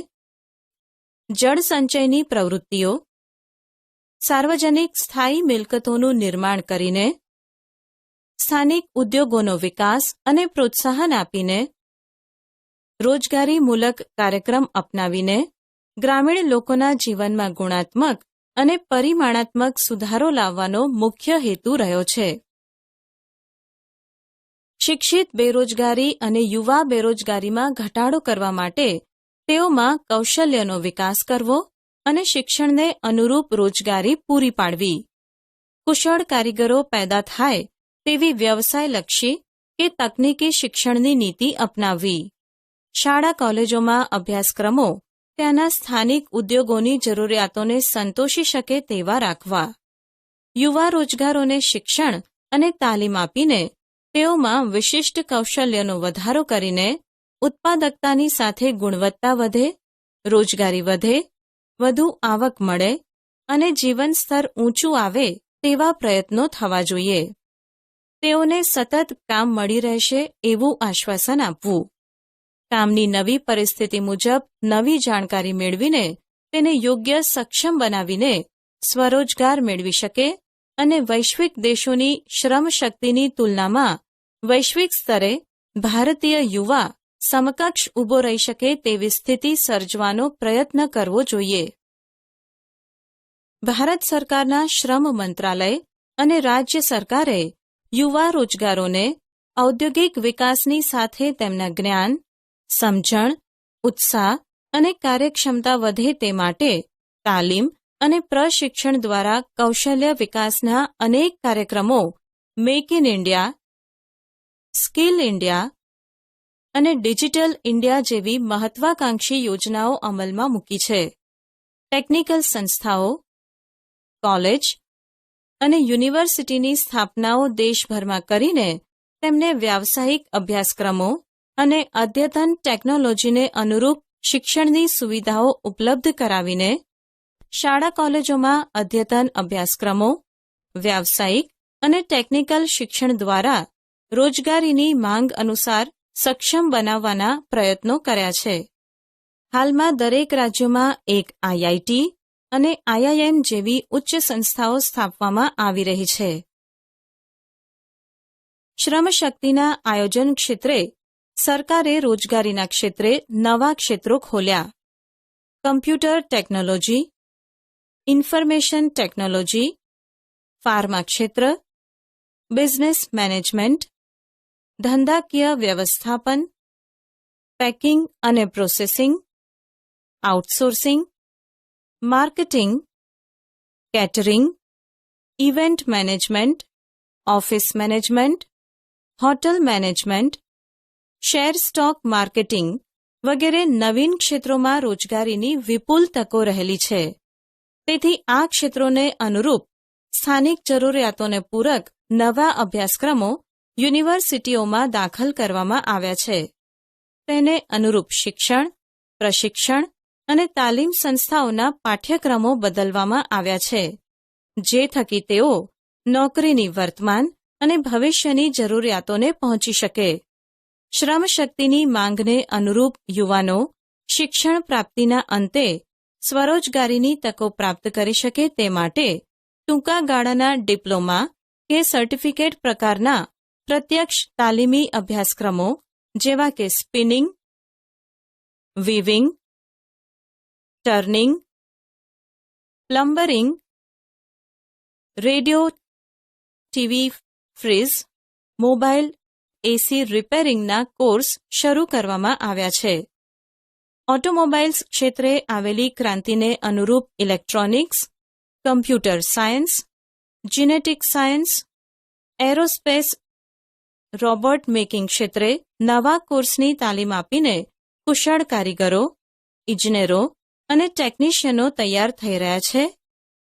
જળસંચયની પ્રવૃત્તિઓ, સાર્વજનિક સ્થાયી મિલકતોનું નિર્માણ કરીને, સ્થાનિક ઉદ્યોગોનો વિકાસ અને પ્રોત્સાહન આપીને, રોજગારીમૂલક કાર્યક્રમ અપનાવીને ગ્રામીણ લોકોના જીવનમાં ગુણાત્મક અને પરિમાણાત્મક સુધારો લાવવાનો મુખ્ય હેતુ રહ્યો છે. શિક્ષિત બેરોજગારી અને યુવા બેરોજગારીમાં ઘટાડો કરવા માટે તેઓમાં કૌશલ્યનો વિકાસ કરવો અને શિક્ષણને અનુરૂપ રોજગારી પૂરી પાડવી. કુશળ કારીગરો પેદા થાય તેવી વ્યવસાયલક્ષી કે તકનીકી શિક્ષણની નીતિ અપનાવવી. શાળા કોલેજોમાં અભ્યાસક્રમો ત્યાંના સ્થાનિક ઉદ્યોગોની જરૂરિયાતોને સંતોષી શકે તેવા રાખવા. યુવા રોજગારોને શિક્ષણ અને તાલીમ આપીને તેઓમાં વિશિષ્ટ કૌશલ્યનો વધારો કરીને ઉત્પાદકતાની સાથે ગુણવત્તા વધે, રોજગારી વધે, વધુ આવક મળે અને જીવન સ્તર ઊંચું આવે તેવા પ્રયત્નો થવા જોઈએ. તેઓને સતત કામ મળી રહેશે એવું આશ્વાસન આપવું. કામની નવી પરિસ્થિતિ મુજબ નવી જાણકારી મેળવીને તેને યોગ્ય સક્ષમ બનાવીને સ્વરોજગાર મેળવી શકે અને વૈશ્વિક દેશોની શ્રમશક્તિની તુલનામાં વૈશ્વિક સ્તરે ભારતીય યુવા સમકક્ષ ઊભો રહી શકે તેવી સ્થિતિ સર્જવાનો પ્રયત્ન કરવો જોઈએ. ભારત સરકારના શ્રમ મંત્રાલય અને રાજ્ય સરકારે યુવા રોજગારોને ઔદ્યોગિક વિકાસની સાથે તેમના જ્ઞાન, સમજણ, ઉત્સાહ અને કાર્યક્ષમતા વધે તે માટે તાલીમ અને પ્રશિક્ષણ દ્વારા કૌશલ્ય વિકાસના અનેક કાર્યક્રમો make in India, skill India અને ડિજિટલ ઇન્ડિયા જેવી મહત્વાકાંક્ષી યોજનાઓ અમલમાં મૂકી છે. ટેકનિકલ સંસ્થાઓ, કોલેજ અને યુનિવર્સિટીની સ્થાપનાઓ દેશભરમાં કરીને તેમને વ્યાવસાયિક અભ્યાસક્રમો અને અદ્યતન ટેકનોલોજીને અનુરૂપ શિક્ષણની સુવિધાઓ ઉપલબ્ધ કરાવીને શાળા કોલેજોમાં અદ્યતન અભ્યાસક્રમો, વ્યાવસાયિક અને ટેકનિકલ શિક્ષણ દ્વારા રોજગારીની માંગ અનુસાર સક્ષમ બનાવવાના પ્રયત્નો કર્યા છે. હાલમાં દરેક રાજ્યોમાં એક આઈઆઈટી અને આઈઆઈએમ જેવી ઉચ્ચ સંસ્થાઓ સ્થાપવામાં આવી રહી છે. શ્રમશક્તિના આયોજન ક્ષેત્રે સરકારે રોજગારીના ક્ષેત્રે નવા ક્ષેત્રો ખોલ્યા. Computer technology, information technology, pharma ક્ષેત્ર, બિઝનેસ મેનેજમેન્ટ, ધંધાકીય વ્યવસ્થાપન, પેકિંગ અને processing, outsourcing, marketing, catering, event management, office management, hotel management, share stock marketing વગેરે નવીન ક્ષેત્રોમાં રોજગારીની વિપુલ તકો રહેલી છે. તેથી આ ક્ષેત્રોને અનુરૂપ સ્થાનિક જરૂરિયાતોને પૂરક નવા અભ્યાસક્રમો યુનિવર્સિટીઓમાં દાખલ કરવામાં આવ્યા છે. તેને અનુરૂપ શિક્ષણ, પ્રશિક્ષણ અને તાલીમ સંસ્થાઓના પાઠ્યક્રમો બદલવામાં આવ્યા છે, જે થકી તેઓ નોકરીની વર્તમાન અને ભવિષ્યની જરૂરિયાતોને પહોંચી શકે. શ્રમશક્તિની માંગને અનુરૂપ યુવાનો શિક્ષણ પ્રાપ્તિના અંતે સ્વરોજગારીની તકો પ્રાપ્ત કરી શકે તે માટે ટૂંકા ગાળાના ડિપ્લોમા કે સર્ટિફિકેટ પ્રકારના પ્રત્યક્ષ તાલીમી અભ્યાસક્રમો જેવા કે spinning, weaving, turning, plumbing, radio, TV, fridge, mobile, AC રિપેરિંગના કોર્સ શરૂ કરવામાં આવ્યા છે. ઓટોમોબાઇલ્સ ક્ષેત્રે આવેલી ક્રાંતિને અનુરૂપ electronics, computer science, genetic science, aerospace, robot making ક્ષેત્રે નવા કોર્સની તાલીમ આપીને કુશળ કારીગરો, ઇજનેરો અને ટેકનિશિયનો તૈયાર થઈ રહ્યા છે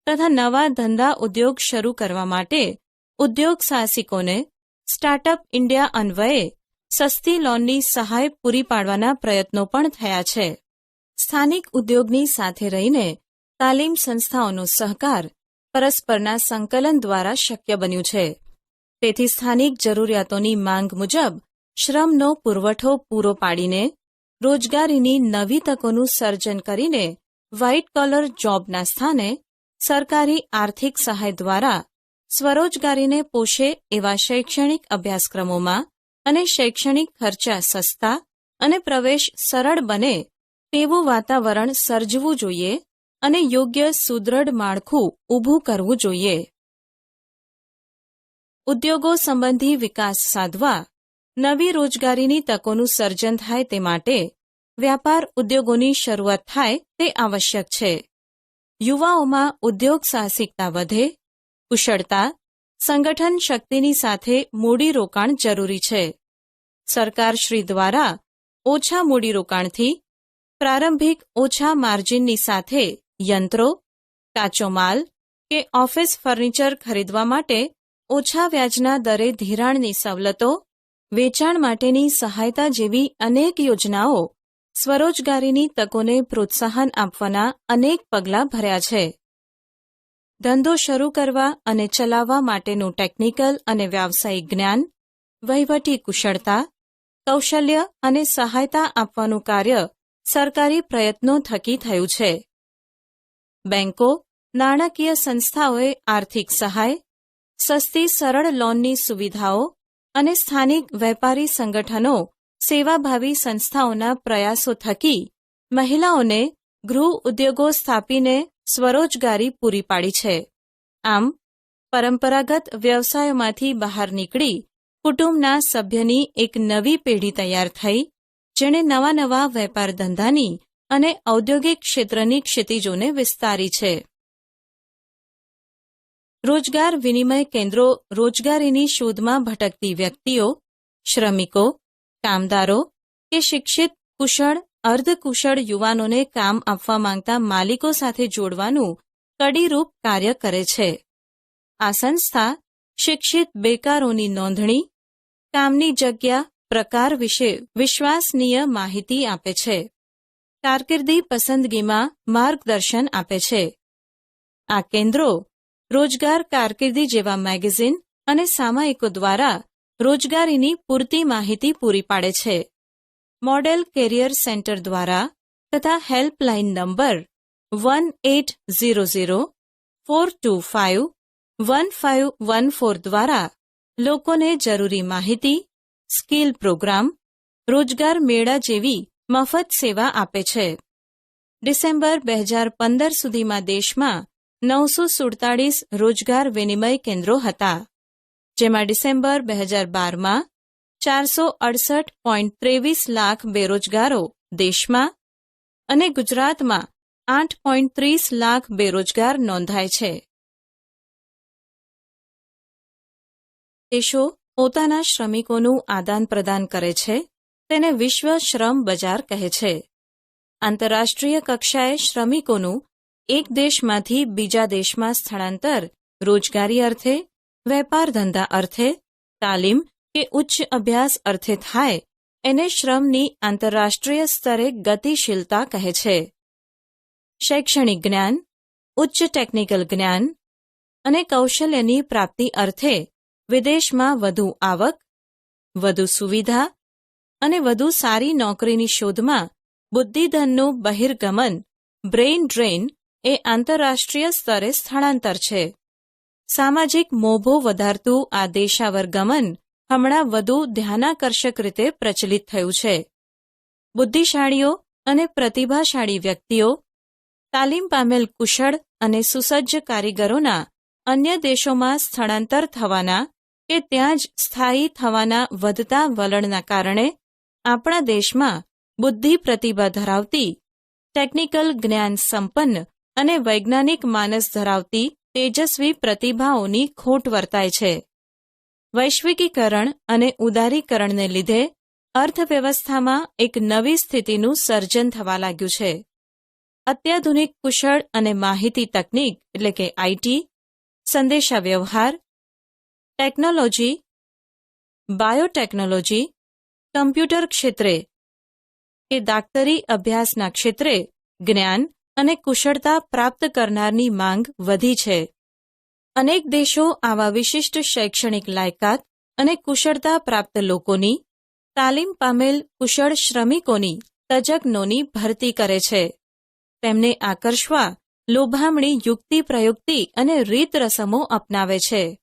તથા નવા ધંધા ઉદ્યોગ શરૂ કરવા માટે ઉદ્યોગ સાહસિકોને સ્ટાર્ટઅપ ઇન્ડિયા અન્વયે સસ્તી લોનની સહાય પૂરી પાડવાના પ્રયત્નો પણ થયા છે. સ્થાનિક ઉદ્યોગની સાથે રહીને તાલીમ સંસ્થાઓનો સહકાર પરસ્પરના સંકલન દ્વારા શક્ય બન્યું છે. તેથી સ્થાનિક જરૂરિયાતોની માંગ મુજબ શ્રમનો પુરવઠો પૂરો પાડીને રોજગારીની નવી તકોનું સર્જન કરીને વ્હાઇટ કોલર જોબના સ્થાને સરકારી આર્થિક સહાય દ્વારા સ્વરોજગારીને પોષે એવા શૈક્ષણિક અભ્યાસક્રમોમાં અને શૈક્ષણિક ખર્ચા સસ્તા અને પ્રવેશ સરળ બને તેવું વાતાવરણ સર્જવું જોઈએ અને યોગ્ય સુદૃઢ માળખું ઊભું કરવું જોઈએ. ઉદ્યોગો સંબંધી વિકાસ સાધવા નવી રોજગારીની તકોનું સર્જન થાય તે માટે વ્યાપાર ઉદ્યોગોની શરૂઆત થાય તે આવશ્યક છે. યુવાઓમાં ઉદ્યોગ સાહસિકતા વધે, કુશળતા, સંગઠન શક્તિની સાથે મૂડીરોકાણ જરૂરી છે. સરકારશ્રી દ્વારા ઓછા મૂડીરોકાણથી પ્રારંભિક ઓછા માર્જિનની સાથે યંત્રો, કાચો માલ કે ઓફિસ ફર્નિચર ખરીદવા માટે ઓછા વ્યાજના દરે ધિરાણની સવલતો, વેચાણ માટેની સહાયતા જેવી અનેક યોજનાઓ સ્વરોજગારીની તકોને પ્રોત્સાહન આપવાના અનેક પગલાં ભર્યા છે. ધંધો શરૂ કરવા અને ચલાવવા માટેનું ટેકનિકલ અને વ્યાવસાયિક જ્ઞાન, વહીવટી કુશળતા, કૌશલ્ય અને સહાયતા આપવાનું કાર્ય સરકારી પ્રયત્નો થકી થયું છે. બેંકો, નાણાકીય સંસ્થાઓએ આર્થિક સહાય, સસ્તી સરળ લોનની સુવિધાઓ અને સ્થાનિક વેપારી સંગઠનો સેવાભાવી સંસ્થાઓના પ્રયાસો થકી મહિલાઓને ગૃહ ઉદ્યોગો સ્થાપીને સ્વરોજગારી પૂરી પાડી છે. આમ, પરંપરાગત વ્યવસાયોમાંથી બહાર નીકળી કુટુંબના સભ્યની એક નવી પેઢી તૈયાર થઈ, જેણે નવા નવા વેપાર ધંધાની અને ઔદ્યોગિક ક્ષેત્રની ક્ષિતિજોને વિસ્તારી છે. રોજગાર વિનિમય કેન્દ્રો રોજગારીની શોધમાં ભટકતી વ્યક્તિઓ, શ્રમિકો, કામદારો કે શિક્ષિત, કુશળ, અર્ધકુશળ યુવાનોને કામ આપવા માંગતા માલિકો સાથે જોડવાનું કડીરૂપ કાર્ય કરે છે. આ સંસ્થા શિક્ષિત બેકારોની નોંધણી, કામની જગ્યા, પ્રકાર વિશે વિશ્વાસનીય માહિતી આપે છે. કારકિર્દી પસંદગીમાં માર્ગદર્શન આપે છે. આ કેન્દ્રો રોજગાર કારકિર્દી જેવા મેગેઝિન અને સામયિકો દ્વારા રોજગારીની પૂરતી માહિતી પૂરી પાડે છે. મોડેલ કેરિયર સેન્ટર દ્વારા તથા હેલ્પલાઇન નંબર 1800-425-1514 દ્વારા લોકોને જરૂરી માહિતી, સ્કિલ પ્રોગ્રામ, રોજગાર મેળા જેવી મફત સેવા આપે છે. ડિસેમ્બર 2015 સુધીમાં દેશમાં 947 રોજગાર વિનિમય કેન્દ્રો હતા, જેમાં ડિસેમ્બર 2012માં 468.23 લાખ બેરોજગારો દેશમાં અને ગુજરાતમાં 8.30 લાખ બેરોજગાર નોંધાય છે. દેશો પોતાના શ્રમિકોનું આદાન પ્રદાન કરે છે તેને વિશ્વ શ્રમ બજાર કહે છે. આંતરરાષ્ટ્રીય કક્ષાએ શ્રમિકોનું એક દેશમાંથી બીજા દેશમાં સ્થળાંતર રોજગારી અર્થે, વેપાર ધંધા અર્થે, તાલીમ કે ઉચ્ચ અભ્યાસ અર્થે થાય એને શ્રમની આંતરરાષ્ટ્રીય સ્તરે ગતિશીલતા કહે છે. શૈક્ષણિક જ્ઞાન, ઉચ્ચ ટેકનિકલ જ્ઞાન અને કૌશલ્યની પ્રાપ્તિ અર્થે વિદેશમાં વધુ આવક, વધુ સુવિધા અને વધુ સારી નોકરીની શોધમાં બુદ્ધિધનનું બહિર્ગમન, બ્રેઇન ડ્રેઇન એ આંતરરાષ્ટ્રીય સ્તરે સ્થળાંતર છે. સામાજિક મોભો વધારતું આ દેશાવર ગમન હમણાં વધુ ધ્યાનાકર્ષક રીતે પ્રચલિત થયું છે. બુદ્ધિશાળીઓ અને પ્રતિભાશાળી વ્યક્તિઓ, તાલીમ પામેલ કુશળ અને સુસજ્જ કારીગરોના અન્ય દેશોમાં સ્થળાંતર થવાના કે ત્યાં જ સ્થાયી થવાના વધતા વલણના કારણે આપણા દેશમાં બુદ્ધિ પ્રતિભા ધરાવતી, ટેકનિકલ જ્ઞાન સંપન્ન અને વૈજ્ઞાનિક માનસ ધરાવતી તેજસ્વી પ્રતિભાઓની ખોટ વર્તાય છે. વૈશ્વિકીકરણ અને ઉદારીકરણને લીધે અર્થવ્યવસ્થામાં એક નવી સ્થિતિનું સર્જન થવા લાગ્યું છે. અત્યાધુનિક કુશળ અને માહિતી તકનીક એટલે કે આઈટી, સંદેશા વ્યવહાર, ટેકનોલોજી, બાયોટેકનોલોજી, કમ્પ્યુટર ક્ષેત્રે કે દાક્તરી અભ્યાસના ક્ષેત્રે જ્ઞાન અને કુશળતા પ્રાપ્ત કરનારની માંગ વધી છે. અનેક દેશો આવા વિશિષ્ટ શૈક્ષણિક લાયકાત અને કુશળતા પ્રાપ્ત લોકોની, તાલીમ પામેલ કુશળ શ્રમિકોની, તજજ્ઞોની ભરતી કરે છે. તેમને આકર્ષવા લોભામણી યુક્તિ પ્રયુક્તિ અને રીત રસમો અપનાવે છે.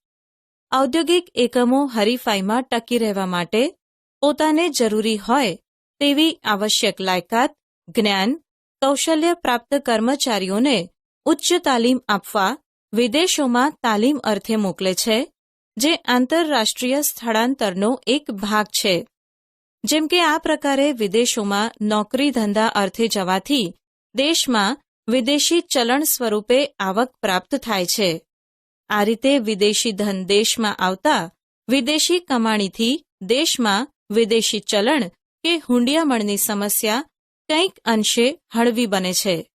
ઔદ્યોગિક એકમો હરીફાઈમાં ટકી રહેવા માટે પોતાને જરૂરી હોય તેવી આવશ્યક લાયકાત, જ્ઞાન, કૌશલ્ય પ્રાપ્ત કર્મચારીઓને ઉચ્ચ તાલીમ આપવા વિદેશોમાં તાલીમ અર્થે મોકલે છે જે આંતરરાષ્ટ્રીય સ્થળાંતરનો એક ભાગ છે. જેમ કે આ પ્રકારે વિદેશોમાં નોકરી ધંધા અર્થે જવાથી દેશમાં વિદેશી ચલણ સ્વરૂપે આવક પ્રાપ્ત થાય છે. આ રીતે વિદેશી ધન દેશમાં આવતા વિદેશી કમાણીથી દેશમાં વિદેશી ચલણ કે હુંડિયામણની સમસ્યા કંઈક અંશે હળવી બને છે.